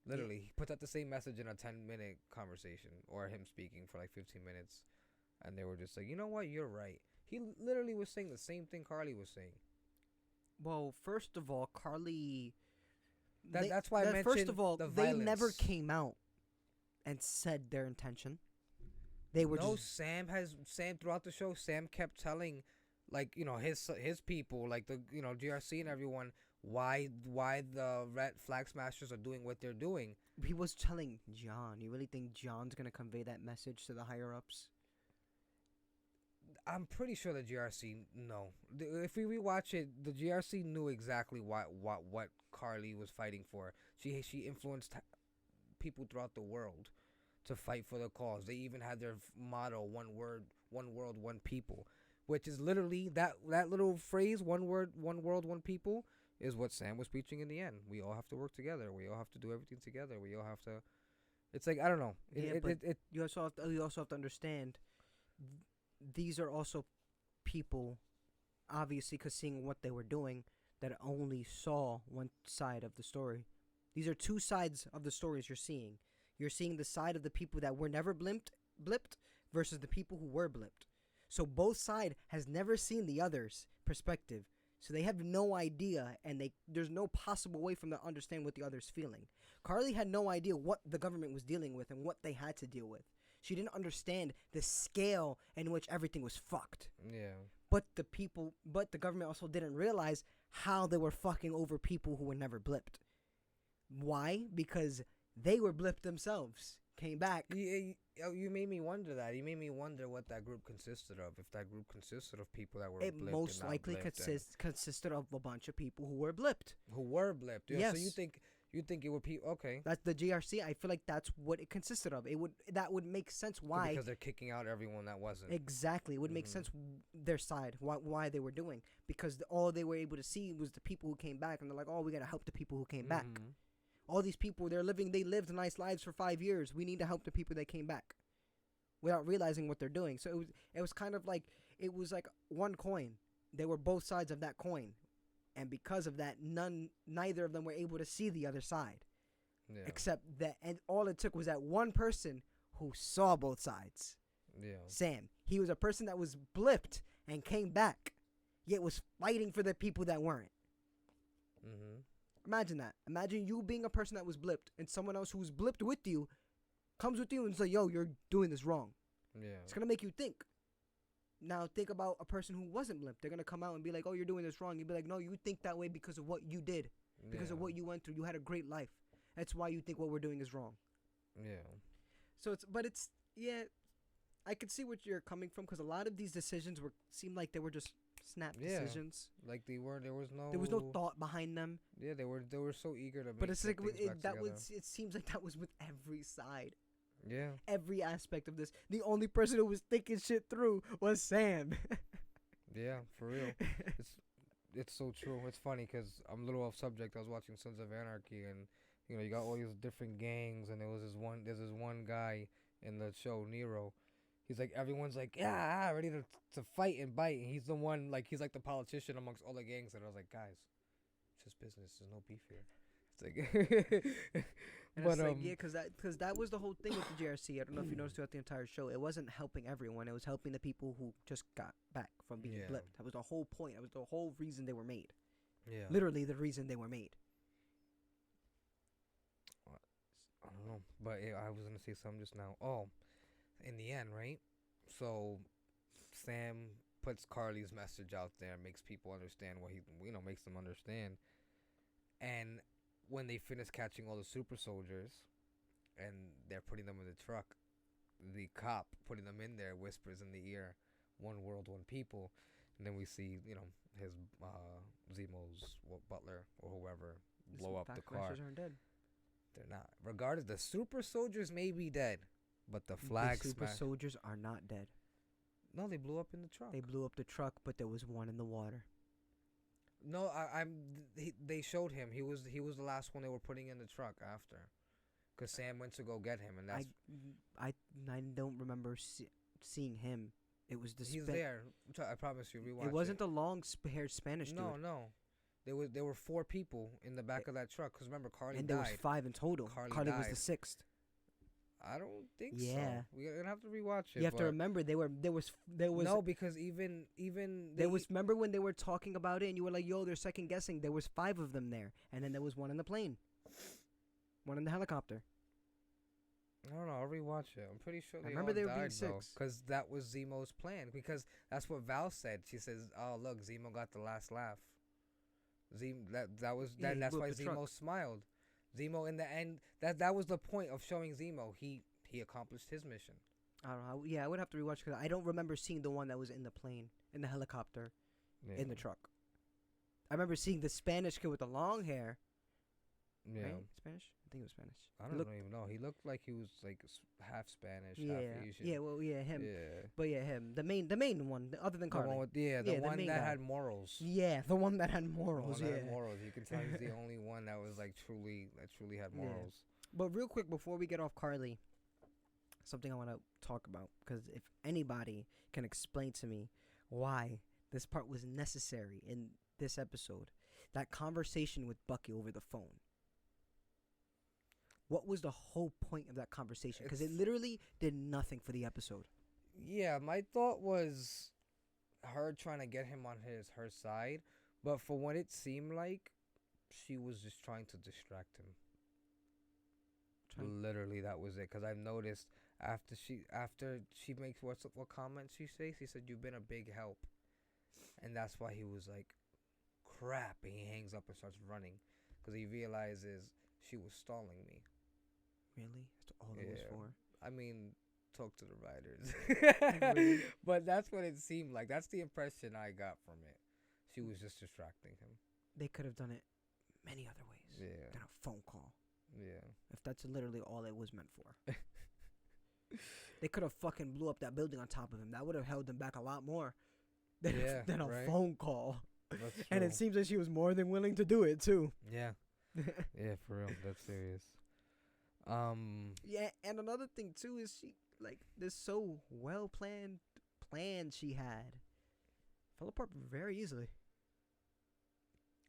Literally, he puts out the same message in a 10-minute conversation, or him speaking for like 15 minutes, and they were just like, you know what, you're right. He literally was saying the same thing Carly was saying. Well, first of all, Carly. That's why I mentioned first of all, the they never violence. came out and said their intention. They were No, just Sam throughout the show, Sam kept telling, like, his people, like the GRC and everyone, why the Red Flag Smashers are doing what they're doing. he was telling John. You really think John's gonna convey that message to the higher ups? I'm pretty sure the GRC know. If we rewatch it, the GRC knew exactly what Carly was fighting for. She influenced people throughout the world to fight for the cause. They even had their motto, one word, one world, one people, which is literally that little phrase, one word, one world, one people, is what Sam was preaching in the end. We all have to work together. We all have to do everything together. We all have to. It's like, I don't know. You also have to understand. These are also people, obviously, because seeing what they were doing, that only saw one side of the story. These are two sides of the stories you're seeing. You're seeing the side of the people that were never blipped versus the people who were blipped. So both side has never seen the other's perspective. So they have no idea, and there's no possible way for them to understand what the other's feeling. Carly had no idea what the government was dealing with and what they had to deal with. She didn't understand the scale in which everything was fucked. Yeah. But the government also didn't realize how they were fucking over people who were never blipped. Why? Because they were blipped themselves. Came back. You made me wonder that. You made me wonder what that group consisted of. If that group consisted of people that were blipped. It most likely consisted of a bunch of people who were blipped. Yeah, yes. So you think it were people? Okay. That's the GRC. I feel like that's what it consisted of. That would make sense. Why? Because they're kicking out everyone that wasn't. Exactly. It would make sense their side. Why they were doing, because all they were able to see was the people who came back, and they're like, oh, we gotta help the people who came back. All these people, they lived nice lives for 5 years. We need to help the people that came back, without realizing what they're doing. So it was kind of like, it was like one coin. They were both sides of that coin, and because of that, neither of them were able to see the other side. Yeah. Except that, and all it took was that one person who saw both sides. Yeah. Sam. He was a person that was blipped and came back, yet was fighting for the people that weren't. Imagine that. Imagine you being a person that was blipped, and someone else who was blipped with you comes with you and says, yo, you're doing this wrong. Yeah. It's going to make you think. Now think about a person who wasn't blipped. They're going to come out and be like, oh, you're doing this wrong. You'd be like, no, you think that way because of what you did. Because of what you went through. You had a great life. That's why you think what we're doing is wrong. Yeah. So I could see what you're coming from, because a lot of these decisions seemed like they were just snap decisions. Like there was no thought behind them. Yeah, they were so eager to make. But it's like it seems like that was with every side. Yeah. Every aspect of this. The only person who was thinking shit through was Sam. Yeah, for real. It's so true. It's funny because I'm a little off subject. I was watching Sons of Anarchy, and you got all these different gangs, and there's this one guy in the show, Nero. He's like, everyone's like, yeah, ready to fight and bite. And he's the one, like, he's like the politician amongst all the gangs. And I was like, guys, it's just business. There's no beef here. It's like, but it's like, yeah, because that was the whole thing with the GRC. I don't know if you noticed throughout the entire show. It wasn't helping everyone. It was helping the people who just got back from being blipped. That was the whole point. That was the whole reason they were made. Yeah. Literally the reason they were made. I don't know. But I was going to say something just now. Oh, in the end, right? So Sam puts Carly's message out there, makes people understand what he, makes them understand. And when they finish catching all the super soldiers and they're putting them in the truck, the cop putting them in there whispers in the ear, "One world, one people." And then we see, his Zemo's butler or whoever blow up the car. Aren't dead. They're not. Regardless, the super soldiers may be dead, but the flag super soldiers are not dead. No, they blew up in the truck. They blew up the truck, but there was one in the water. No, they showed him. He was the last one they were putting in the truck after, because Sam went to go get him, and that's. I don't remember seeing him. It was the. He's there. I promise you. Rewatch. It wasn't the long-haired Spanish dude. No. There were 4 people in the back of that truck. Because remember, Carly died. And there was 5 in total. Carly was the 6th. I don't think so. We're gonna have to rewatch it. You have to remember there was no, because even there was, remember when they were talking about it and you were like, yo, they're second guessing. There was 5 of them there, and then there was 1 in the plane, 1 in the helicopter. I don't know. I'll rewatch it. I'm pretty sure. I remember they were being 6 because that was Zemo's plan. Because that's what Val said. She says, "Oh, look, Zemo got the last laugh." That's why Zemo smiled. Zemo, in the end, that was the point of showing Zemo. He accomplished his mission. I don't know. Yeah, I would have to rewatch because I don't remember seeing the one that was in the plane, in the helicopter, in the truck. I remember seeing the Spanish kid with the long hair. Yeah. Right? Spanish? I think it was Spanish. I don't even know. He looked like he was like half Spanish, half Asian. Yeah, well, yeah, him. Yeah. But yeah, him. The main one, other than Carly. The one that had morals. Yeah, the one that had morals. The one that had morals. You can tell he's the only one that was like truly had morals. Yeah. But real quick, before we get off Carly, something I want to talk about, because if anybody can explain to me why this part was necessary in this episode, that conversation with Bucky over the phone. What was the whole point of that conversation? Because it It's literally did nothing for the episode. Yeah, my thought was her trying to get him on her side, but for what it seemed like, she was just trying to distract him. Literally, that was it. Cause I've noticed after she makes what comment she says, she said you've been a big help, and that's why he was like, crap, and he hangs up and starts running, cause he realizes she was stalling me. Really? That's all it was Yeah. for. I mean, talk to the writers. Really? But that's what it seemed like. That's the impression I got from it. She was just distracting him. They could have done it many other ways Yeah. than a phone call. Yeah. If that's literally all it was meant for. They could have fucking blew up that building on top of him. That would have held him back a lot more than, Yeah, than a right? phone call. That's true. And it seems like she was more than willing to do it too. Yeah. Yeah, for real. That's serious. Yeah, and another thing too is she like this so well planned plan she had fell apart very easily.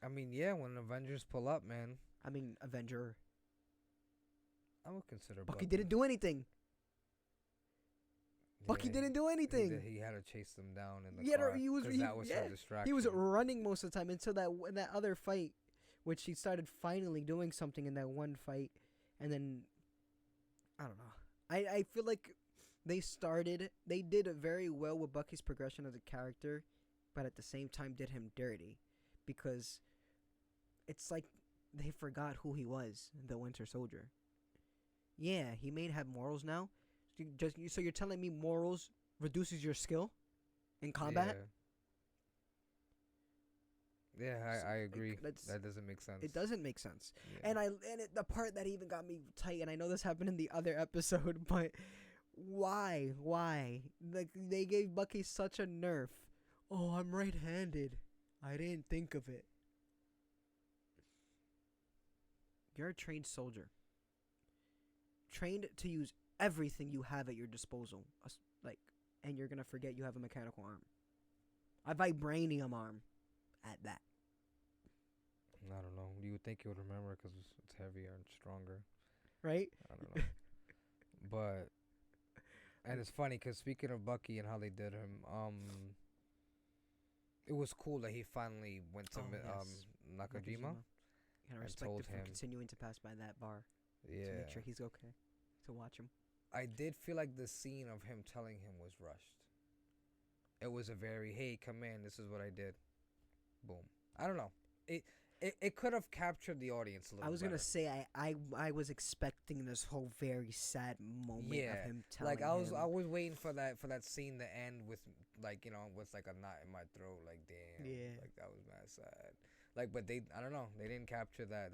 I mean, yeah, when Avengers pull up, man, I mean, Avenger I would consider Bucky didn't do anything. Bucky didn't do anything. He had to chase them down in the Yeah, car. he was- 'cause he- that was yeah, her distraction. He was running most of the time until that other fight, which he started finally doing something in that one fight, and then I don't know. I feel like they did it very well with Bucky's progression as a character, but at the same time did him dirty, because it's like they forgot who he was, the Winter Soldier. Yeah, he may have morals now. So you're telling me morals reduces your skill in combat? Yeah, So, I like, agree. that's- That doesn't make sense. It doesn't make sense. Yeah. And the part that even got me tight, and I know this happened in the other episode, but why? Like, they gave Bucky such a nerf. Oh, I'm right-handed. I didn't think of it. You're a trained soldier. Trained to use everything you have at your disposal. And you're gonna forget you have a mechanical arm. A vibranium arm at that. I don't know. You would think you would remember because it's heavier and stronger. Right? I don't know. But, and it's funny because speaking of Bucky and how they did him, it was cool that he finally went to Nakajima. And and respect told it for him. continuing to pass by that bar to Yeah. make sure he's okay. To watch him. I did feel like the scene of him telling him was rushed. It was a very, hey, come in, this is what I did. Boom. I don't know. It could have captured the audience a little I was better. gonna say I was expecting this whole very sad moment Yeah, of him telling like I was him. waiting for that scene to end with like, with like a knot in my throat, like damn. Yeah. Like that was mad sad. Like, but I don't know, they didn't capture that.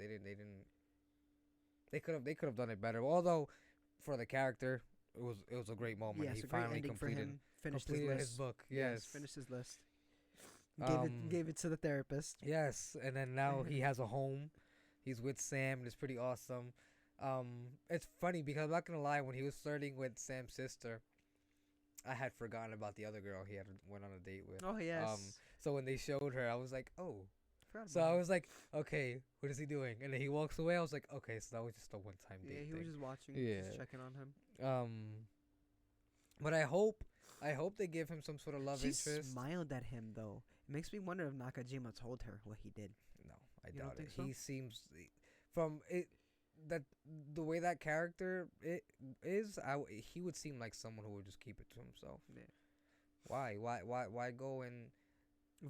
They could have done it better. Although for the character, it was a great moment. Yes, He a great finally ending for him. Finished his completed list. his book. Yes. Finished his list. Um, Gave it to the therapist. Yes, and then now he has a home. He's with Sam, and it's pretty awesome. It's funny because I'm not gonna lie, when he was flirting with Sam's sister, I had forgotten about the other girl he had went on a date with. Oh yes. So when they showed her, I was like, oh. Forgot So about I him. was like, okay, what is he doing? And then he walks away. I was like, okay, so that was just a one-time date Yeah, he thing. was just watching, Yeah. just checking on him. But I hope they give him some sort of love She interest. smiled at him though. It makes me wonder if Nakajima told her what he did. No, I You don't doubt it. think so? He seems from it that the way that character is, he would seem like someone who would just keep it to himself. Yeah. Why go and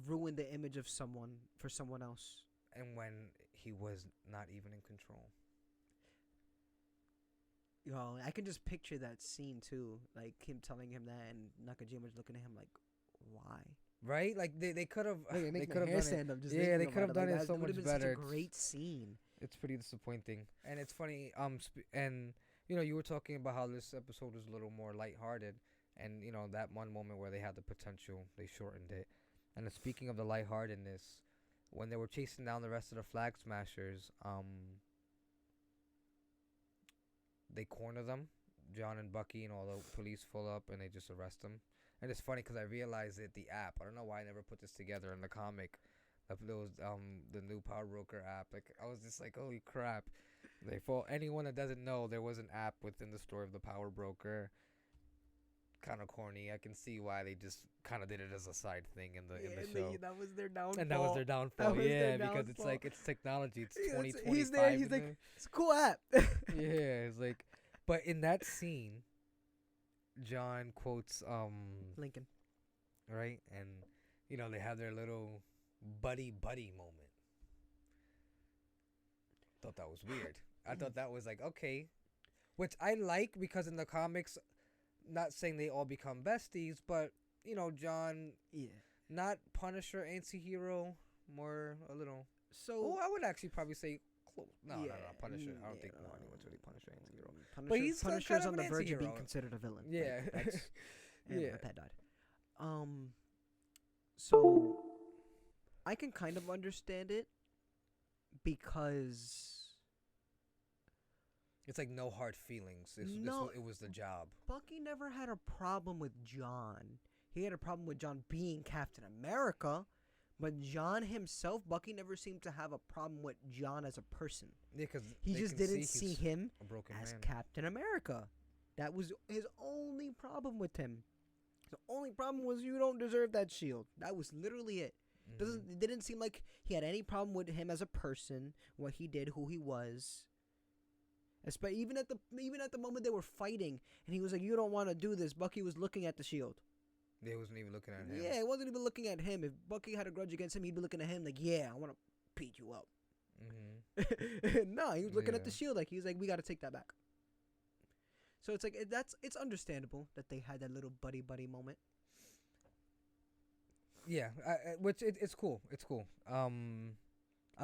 Ruin the image of someone for someone else. when he was not even in control? Yo, I can just picture that scene too, like him telling him that, and Nakajima's looking at him like, "Why?" Right? Like they could have Like, it they makes could my have hair done it. stand up. Just Yeah, thinking they about could have done Like, it so that would've much been better. Such a great scene. It's pretty disappointing, and it's funny. And you were talking about how this episode was a little more lighthearted, and that one moment where they had the potential, they shortened it. And speaking of the lightheartedness, when they were chasing down the rest of the Flag Smashers, they corner them, John and Bucky, and all the police pull up and they just arrest them. And it's funny because I realized that the app, I don't know why I never put this together in the comic, There was the new Power Broker app. Like I was just like, holy crap! Like for anyone that doesn't know, there was an app within the story of the Power Broker. Kind of corny. I can see why they just kind of did it as a side thing in the show. That was their downfall. And that was their downfall. That was their Because it's downfall. like it's technology. It's He's 2025. he's there. He's like, it's a cool app. yeah, it's like, but in that scene, John quotes Lincoln. right, and they have their little buddy moment. Thought that was weird. I thought that was like okay, which I like because in the comics, not saying they all become besties, but John, not Punisher anti-hero, more a little. So I would actually probably say close. No, Punisher. I don't think anyone's really Punisher anti-hero. But he's Punisher's kind of on the an verge of being anti-hero. considered a villain. Yeah. Like, that's, and Yeah. my pet died. So I can kind of understand it because It's like no hard feelings. It was the job. Bucky never had a problem with John. He had a problem with John being Captain America, but John himself, Bucky never seemed to have a problem with John as a person. Yeah, because He just didn't see him a broken as man. Captain America. That was his only problem with him. The only problem was you don't deserve that shield. That was literally it. Mhm. It didn't seem like he had any problem with him as a person, what he did, who he was. Even at the moment they were fighting, and he was like, "You don't want to do this." Bucky was looking at the shield. They wasn't even looking at him. Yeah, he wasn't even looking at him. If Bucky had a grudge against him, he'd be looking at him like, "Yeah, I want to beat you up." No, he was looking at the Yeah. shield like he was like, "We got to take that back." So it's like it's understandable that they had that little buddy moment. Yeah, which it's cool. It's cool. I'm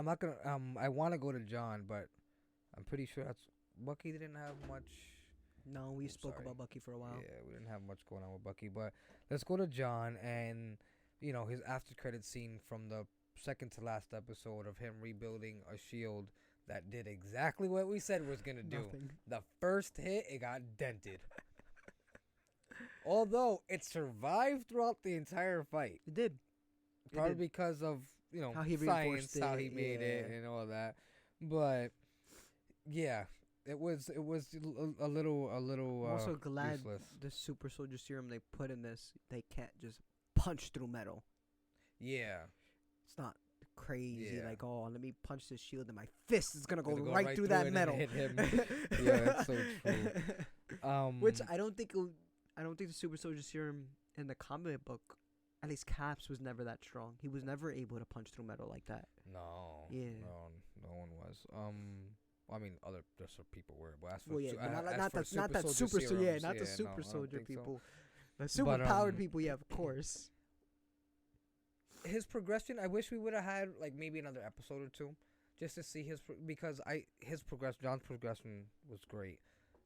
not gonna. I want to go to John, but I'm pretty sure that's Bucky didn't have much. No, we I'm spoke sorry. about Bucky for a while. Yeah, we didn't have much going on with Bucky, but let's go to John and his after credit scene from the second to last episode of him rebuilding a shield that did exactly what we said it was gonna do. Nothing. The first hit, it got dented. Although it survived throughout the entire fight, It did. probably did. because of How he science, reinforced how it, he made it, yeah. and all that. But yeah, it was a little. I'm also glad useless. the super soldier serum they put in this, they can't just punch through metal. Yeah. It's not crazy Yeah. like, oh, let me punch this shield and my fist is gonna go, It'll go right through that it and metal. hit him. Yeah, that's so true. Which I don't think the super soldier serum in the comic book, at least Caps, was never that strong. He was never able to punch through metal like that. No. Yeah. No one was. I mean, there's some people were, but as for Well, yeah, but as not for that super serums, yeah, not the no, I super don't soldier think so. people. The super But, powered people, yeah, of course. His progression, I wish we would have had like maybe another episode or two, just to see John's progression was great.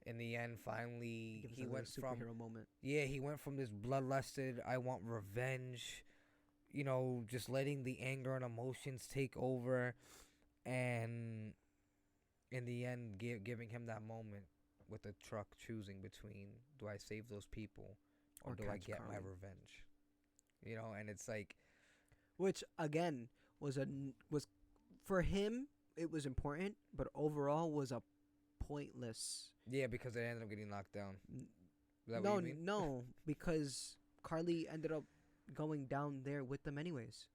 In the end, finally, Give us he a went little from superhero moment. he went from this bloodlusted, I want revenge, just letting the anger and emotions take over, and in the end, giving him that moment with the truck, choosing between, do I save those people or do I catch get my Carly. revenge? And it's like, Which again was for him it was important, but overall was a pointless. yeah, because it ended up getting knocked down. Is that No, what you mean? no, because Carly ended up going down there with them anyways,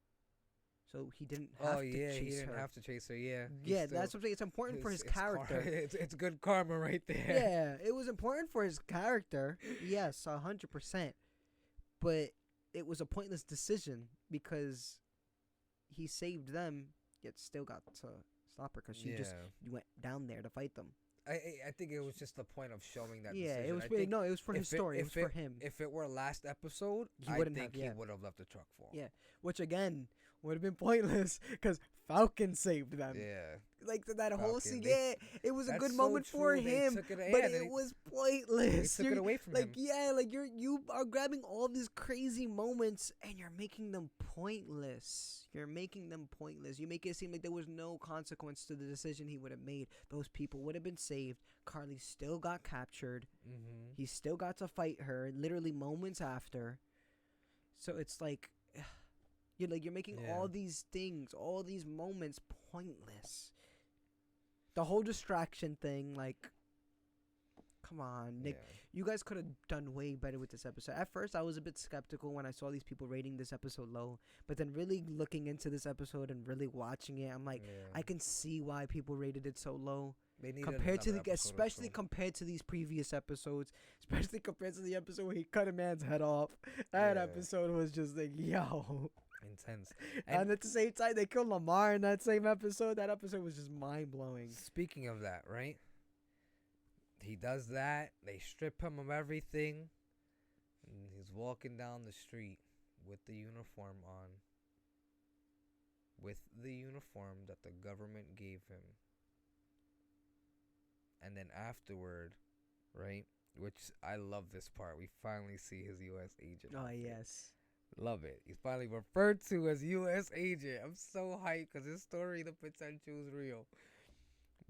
so he didn't have to He chase didn't her. have to chase her. Yeah, Yeah, that's what I'm saying. It's important for his character. It's good karma right there. Yeah, it was important for his character. Yes, 100%. But it was a pointless decision because he saved them, yet still got to stop her because she just went down there to fight them. I think it was just the point of showing that. Yeah, decision. it was I think it was for his story. It was for him. If it were last episode, He I wouldn't think have, he yeah. would have left the truck for him. Yeah, which again would have been pointless because Falcon saved them. Yeah. Like that whole Falcon, scene. they- Yeah, it was a That's good so moment for true. They him, took it- but yeah, it they- was They pointless. took it away from Like him. yeah, like you are grabbing all these crazy moments and you're making them pointless. You're making them pointless. You make it seem like there was no consequence to the decision he would have made. Those people would have been saved. Carly still got captured. Mm-hmm. He still got to fight her literally moments after. So it's like You're making Yeah. all these things, all these moments pointless. The whole distraction thing, like, come on, Nick. Yeah. You guys could have done way better with this episode. At first, I was a bit skeptical when I saw these people rating this episode low. But then really looking into this episode and really watching it, I'm like, Yeah. I can see why people rated it so low. They needed Compared to another the, episode or especially so. compared to these previous episodes, especially compared to the episode where he cut a man's head off. That Yeah. episode was just like, yo. Intense. And at the same time, they killed Lamar in that same episode. That episode was just mind blowing. Speaking of that, right? He does that. They strip him of everything. And he's walking down the street with the uniform on. With the uniform that the government gave him. And then afterward, right? Which I love this part. We finally see his U.S. agent. Oh, outfit. yes. Love it. He's finally referred to as U.S. agent. I'm so hyped because his story, the potential is real.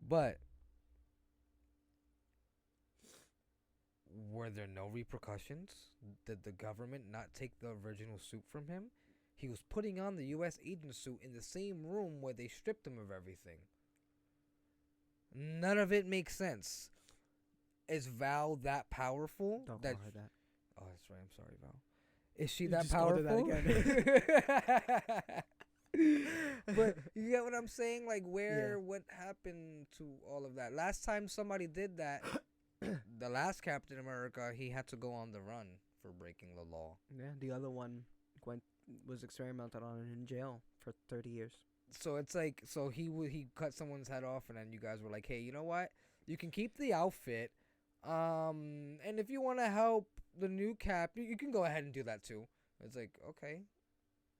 But were there no repercussions? Did the government not take the original suit from him? He was putting on the U.S. agent suit in the same room where they stripped him of everything. None of it makes sense. Is Val that powerful? Don't that call her that. Oh, that's right. I'm sorry, Val. Is she You that just called her powerful? that But you get what I'm saying? Like, Yeah. what happened to all of that? Last time somebody did that, the last Captain America, he had to go on the run for breaking the law. Yeah, the other one was experimented on in jail for 30 years. So it's like, so he cut someone's head off, and then you guys were like, hey, you know what? You can keep the outfit, and if you want to help the new Cap, you can go ahead and do that too. It's like, okay,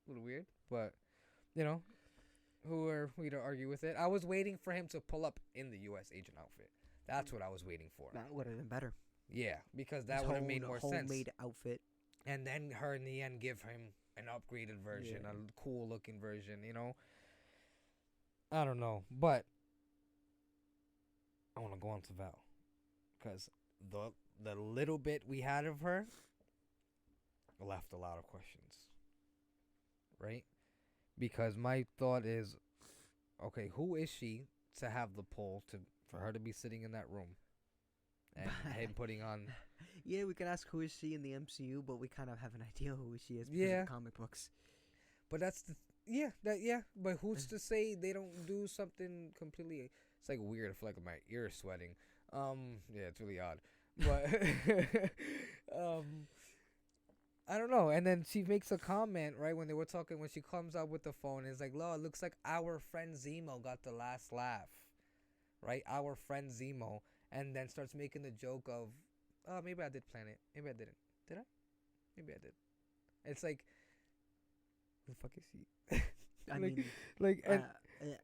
a little weird, but you know, who are we to argue with it? I was waiting for him to pull up in the U.S. agent outfit. That's what I was waiting for. That would have been better. Yeah, because that would have made more sense. Homemade outfit. And then her in the end give him an upgraded version, Yeah. a cool looking version, you know? I don't know, but I want to go on to Val. Because the little bit we had of her left a lot of questions. Right? Because my thought is, okay, who is she to have the pull for her to be sitting in that room and him putting on? Yeah, we can ask who is she in the MCU, but we kind of have an idea who she is because Yeah. of the comic books. But that's but who's to say they don't do something completely? It's like weird. I feel like my ear is sweating. Yeah, it's really odd. But I don't know. And then she makes a comment right when they were talking, when she comes out with the phone. It's like, "Lo, it looks like our friend Zemo got the last laugh." Right, our friend Zemo, and then starts making the joke of, "Oh, maybe I did plan it. Maybe I didn't. Did I? Maybe I did." It's like, who the fuck is she? I Like- mean, and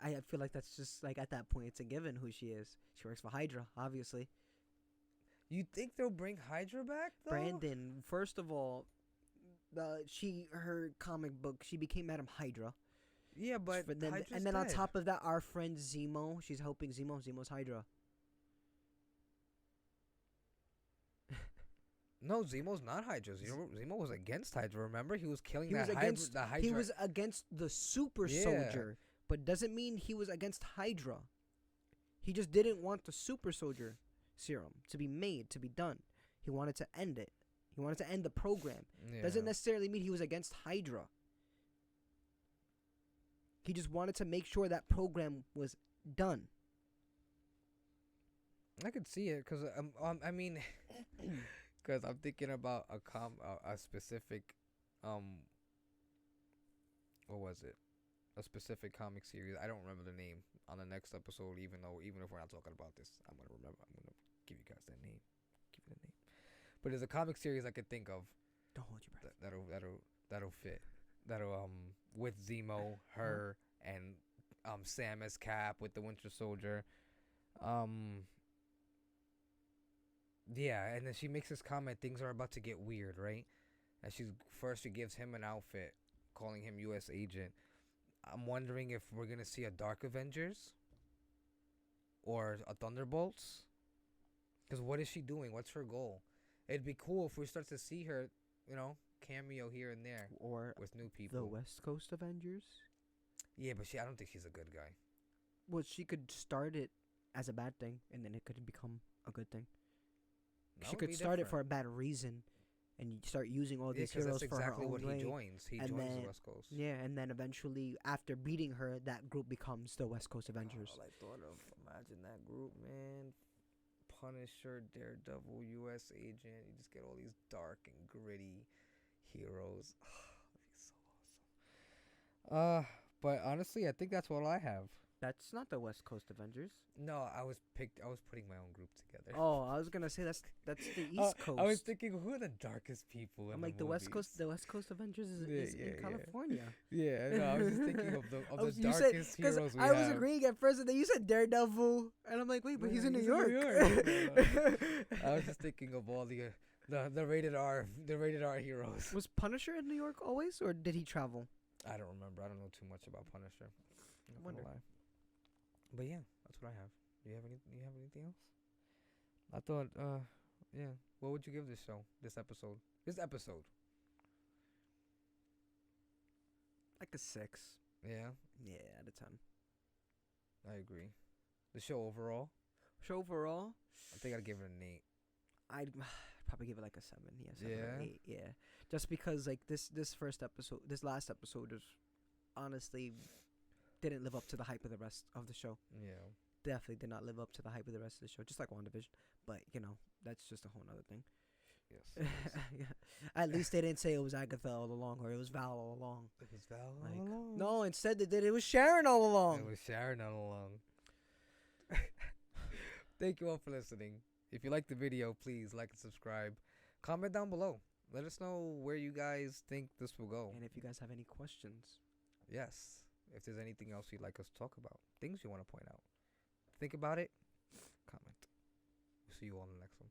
I feel like that's just like at that point it's a given who she is. She works for Hydra, obviously. you think they'll bring Hydra back though? Brandon, first of all, her comic book, she became Madam Hydra. Yeah, but Hydra's and then on dead. top of that, our friend Zemo, she's helping Zemo. Zemo's Hydra. No, Zemo's not Hydra. Zemo was against Hydra. Remember, he was killing He was that against. the Hydra. He was against the super Yeah. soldier, but doesn't mean he was against Hydra. He just didn't want the super soldier serum to be made, to be done. He wanted to end it. He wanted to end the program. Yeah. Doesn't necessarily mean he was against Hydra. He just wanted to make sure that program was done. I could see it because I mean, because I'm thinking about a specific what was it? A specific comic series. I don't remember the name on the next episode. Even if we're not talking about this, I'm gonna remember. I'm gonna give you guys that name. Give you the name. But there's a comic series I could think of Don't hold your breath. that'll fit. That'll with Zemo, her, and Sam as Cap with the Winter Soldier. Yeah, and then she makes this comment, things are about to get weird, right? And she gives him an outfit, calling him U.S. agent. I'm wondering if we're gonna see a Dark Avengers or a Thunderbolts. Because what is she doing? What's her goal? It'd be cool if we start to see her, cameo here and there Or with new the people. West Coast Avengers. Yeah, but I don't think she's a good guy. Well, she could start it as a bad thing, and then it could become a good thing. That She would could be start it different. for a bad reason, and you start using all Yeah, these because heroes that's for her exactly own what way. he joins. He and joins the then- West Coast. Yeah, and then eventually, after beating her, that group becomes the West Coast Avengers. All I thought of, imagine that group, man. Punisher, Daredevil, U.S. Agent. You just get all these dark and gritty heroes. That'd be so awesome. But honestly, I think that's what I have. That's not the West Coast Avengers. No, I was putting my own group together. Oh, I was gonna say that's the East Coast. I was thinking, who are the darkest people in I'm the like the West Coast. movies? The West Coast Avengers is, Yeah, is yeah, in yeah. California. Yeah, no, I was just thinking of the You said- darkest 'cause heroes we I have. was agreeing at first, and then you said Daredevil, and I'm like, wait, but Yeah, he's in New he's in New York. I was just thinking of all the rated R heroes. Was Punisher in New York always, or did he travel? I don't remember. I don't know too much about Punisher. Not Wonder. gonna lie. But yeah, that's what I have. Do you have anything else? I thought, yeah. What would you give this show? This episode? Like a 6. Yeah, Yeah, out of 10. I agree. The show overall, So overall, I think I'd give it an 8. I'd probably give it like a 7. Yeah, 7 or Yeah? 8. Yeah, just because like this last episode is honestly didn't live up to the hype of the rest of the show. Yeah. Definitely did not live up to the hype of the rest of the show, just like WandaVision. But that's just a whole nother thing. Yes. Yeah. At least they didn't say it was Agatha all along, or it was Val all along. It was Val Like, all along. no, instead they did it was Sharon all along. It was Sharon all along. Thank you all for listening. If you like the video, please like and subscribe. Comment down below. Let us know where you guys think this will go. And if you guys have any questions, Yes. If there's anything else you'd like us to talk about, things you want to point out, think about it, comment. We'll see you all in the next one.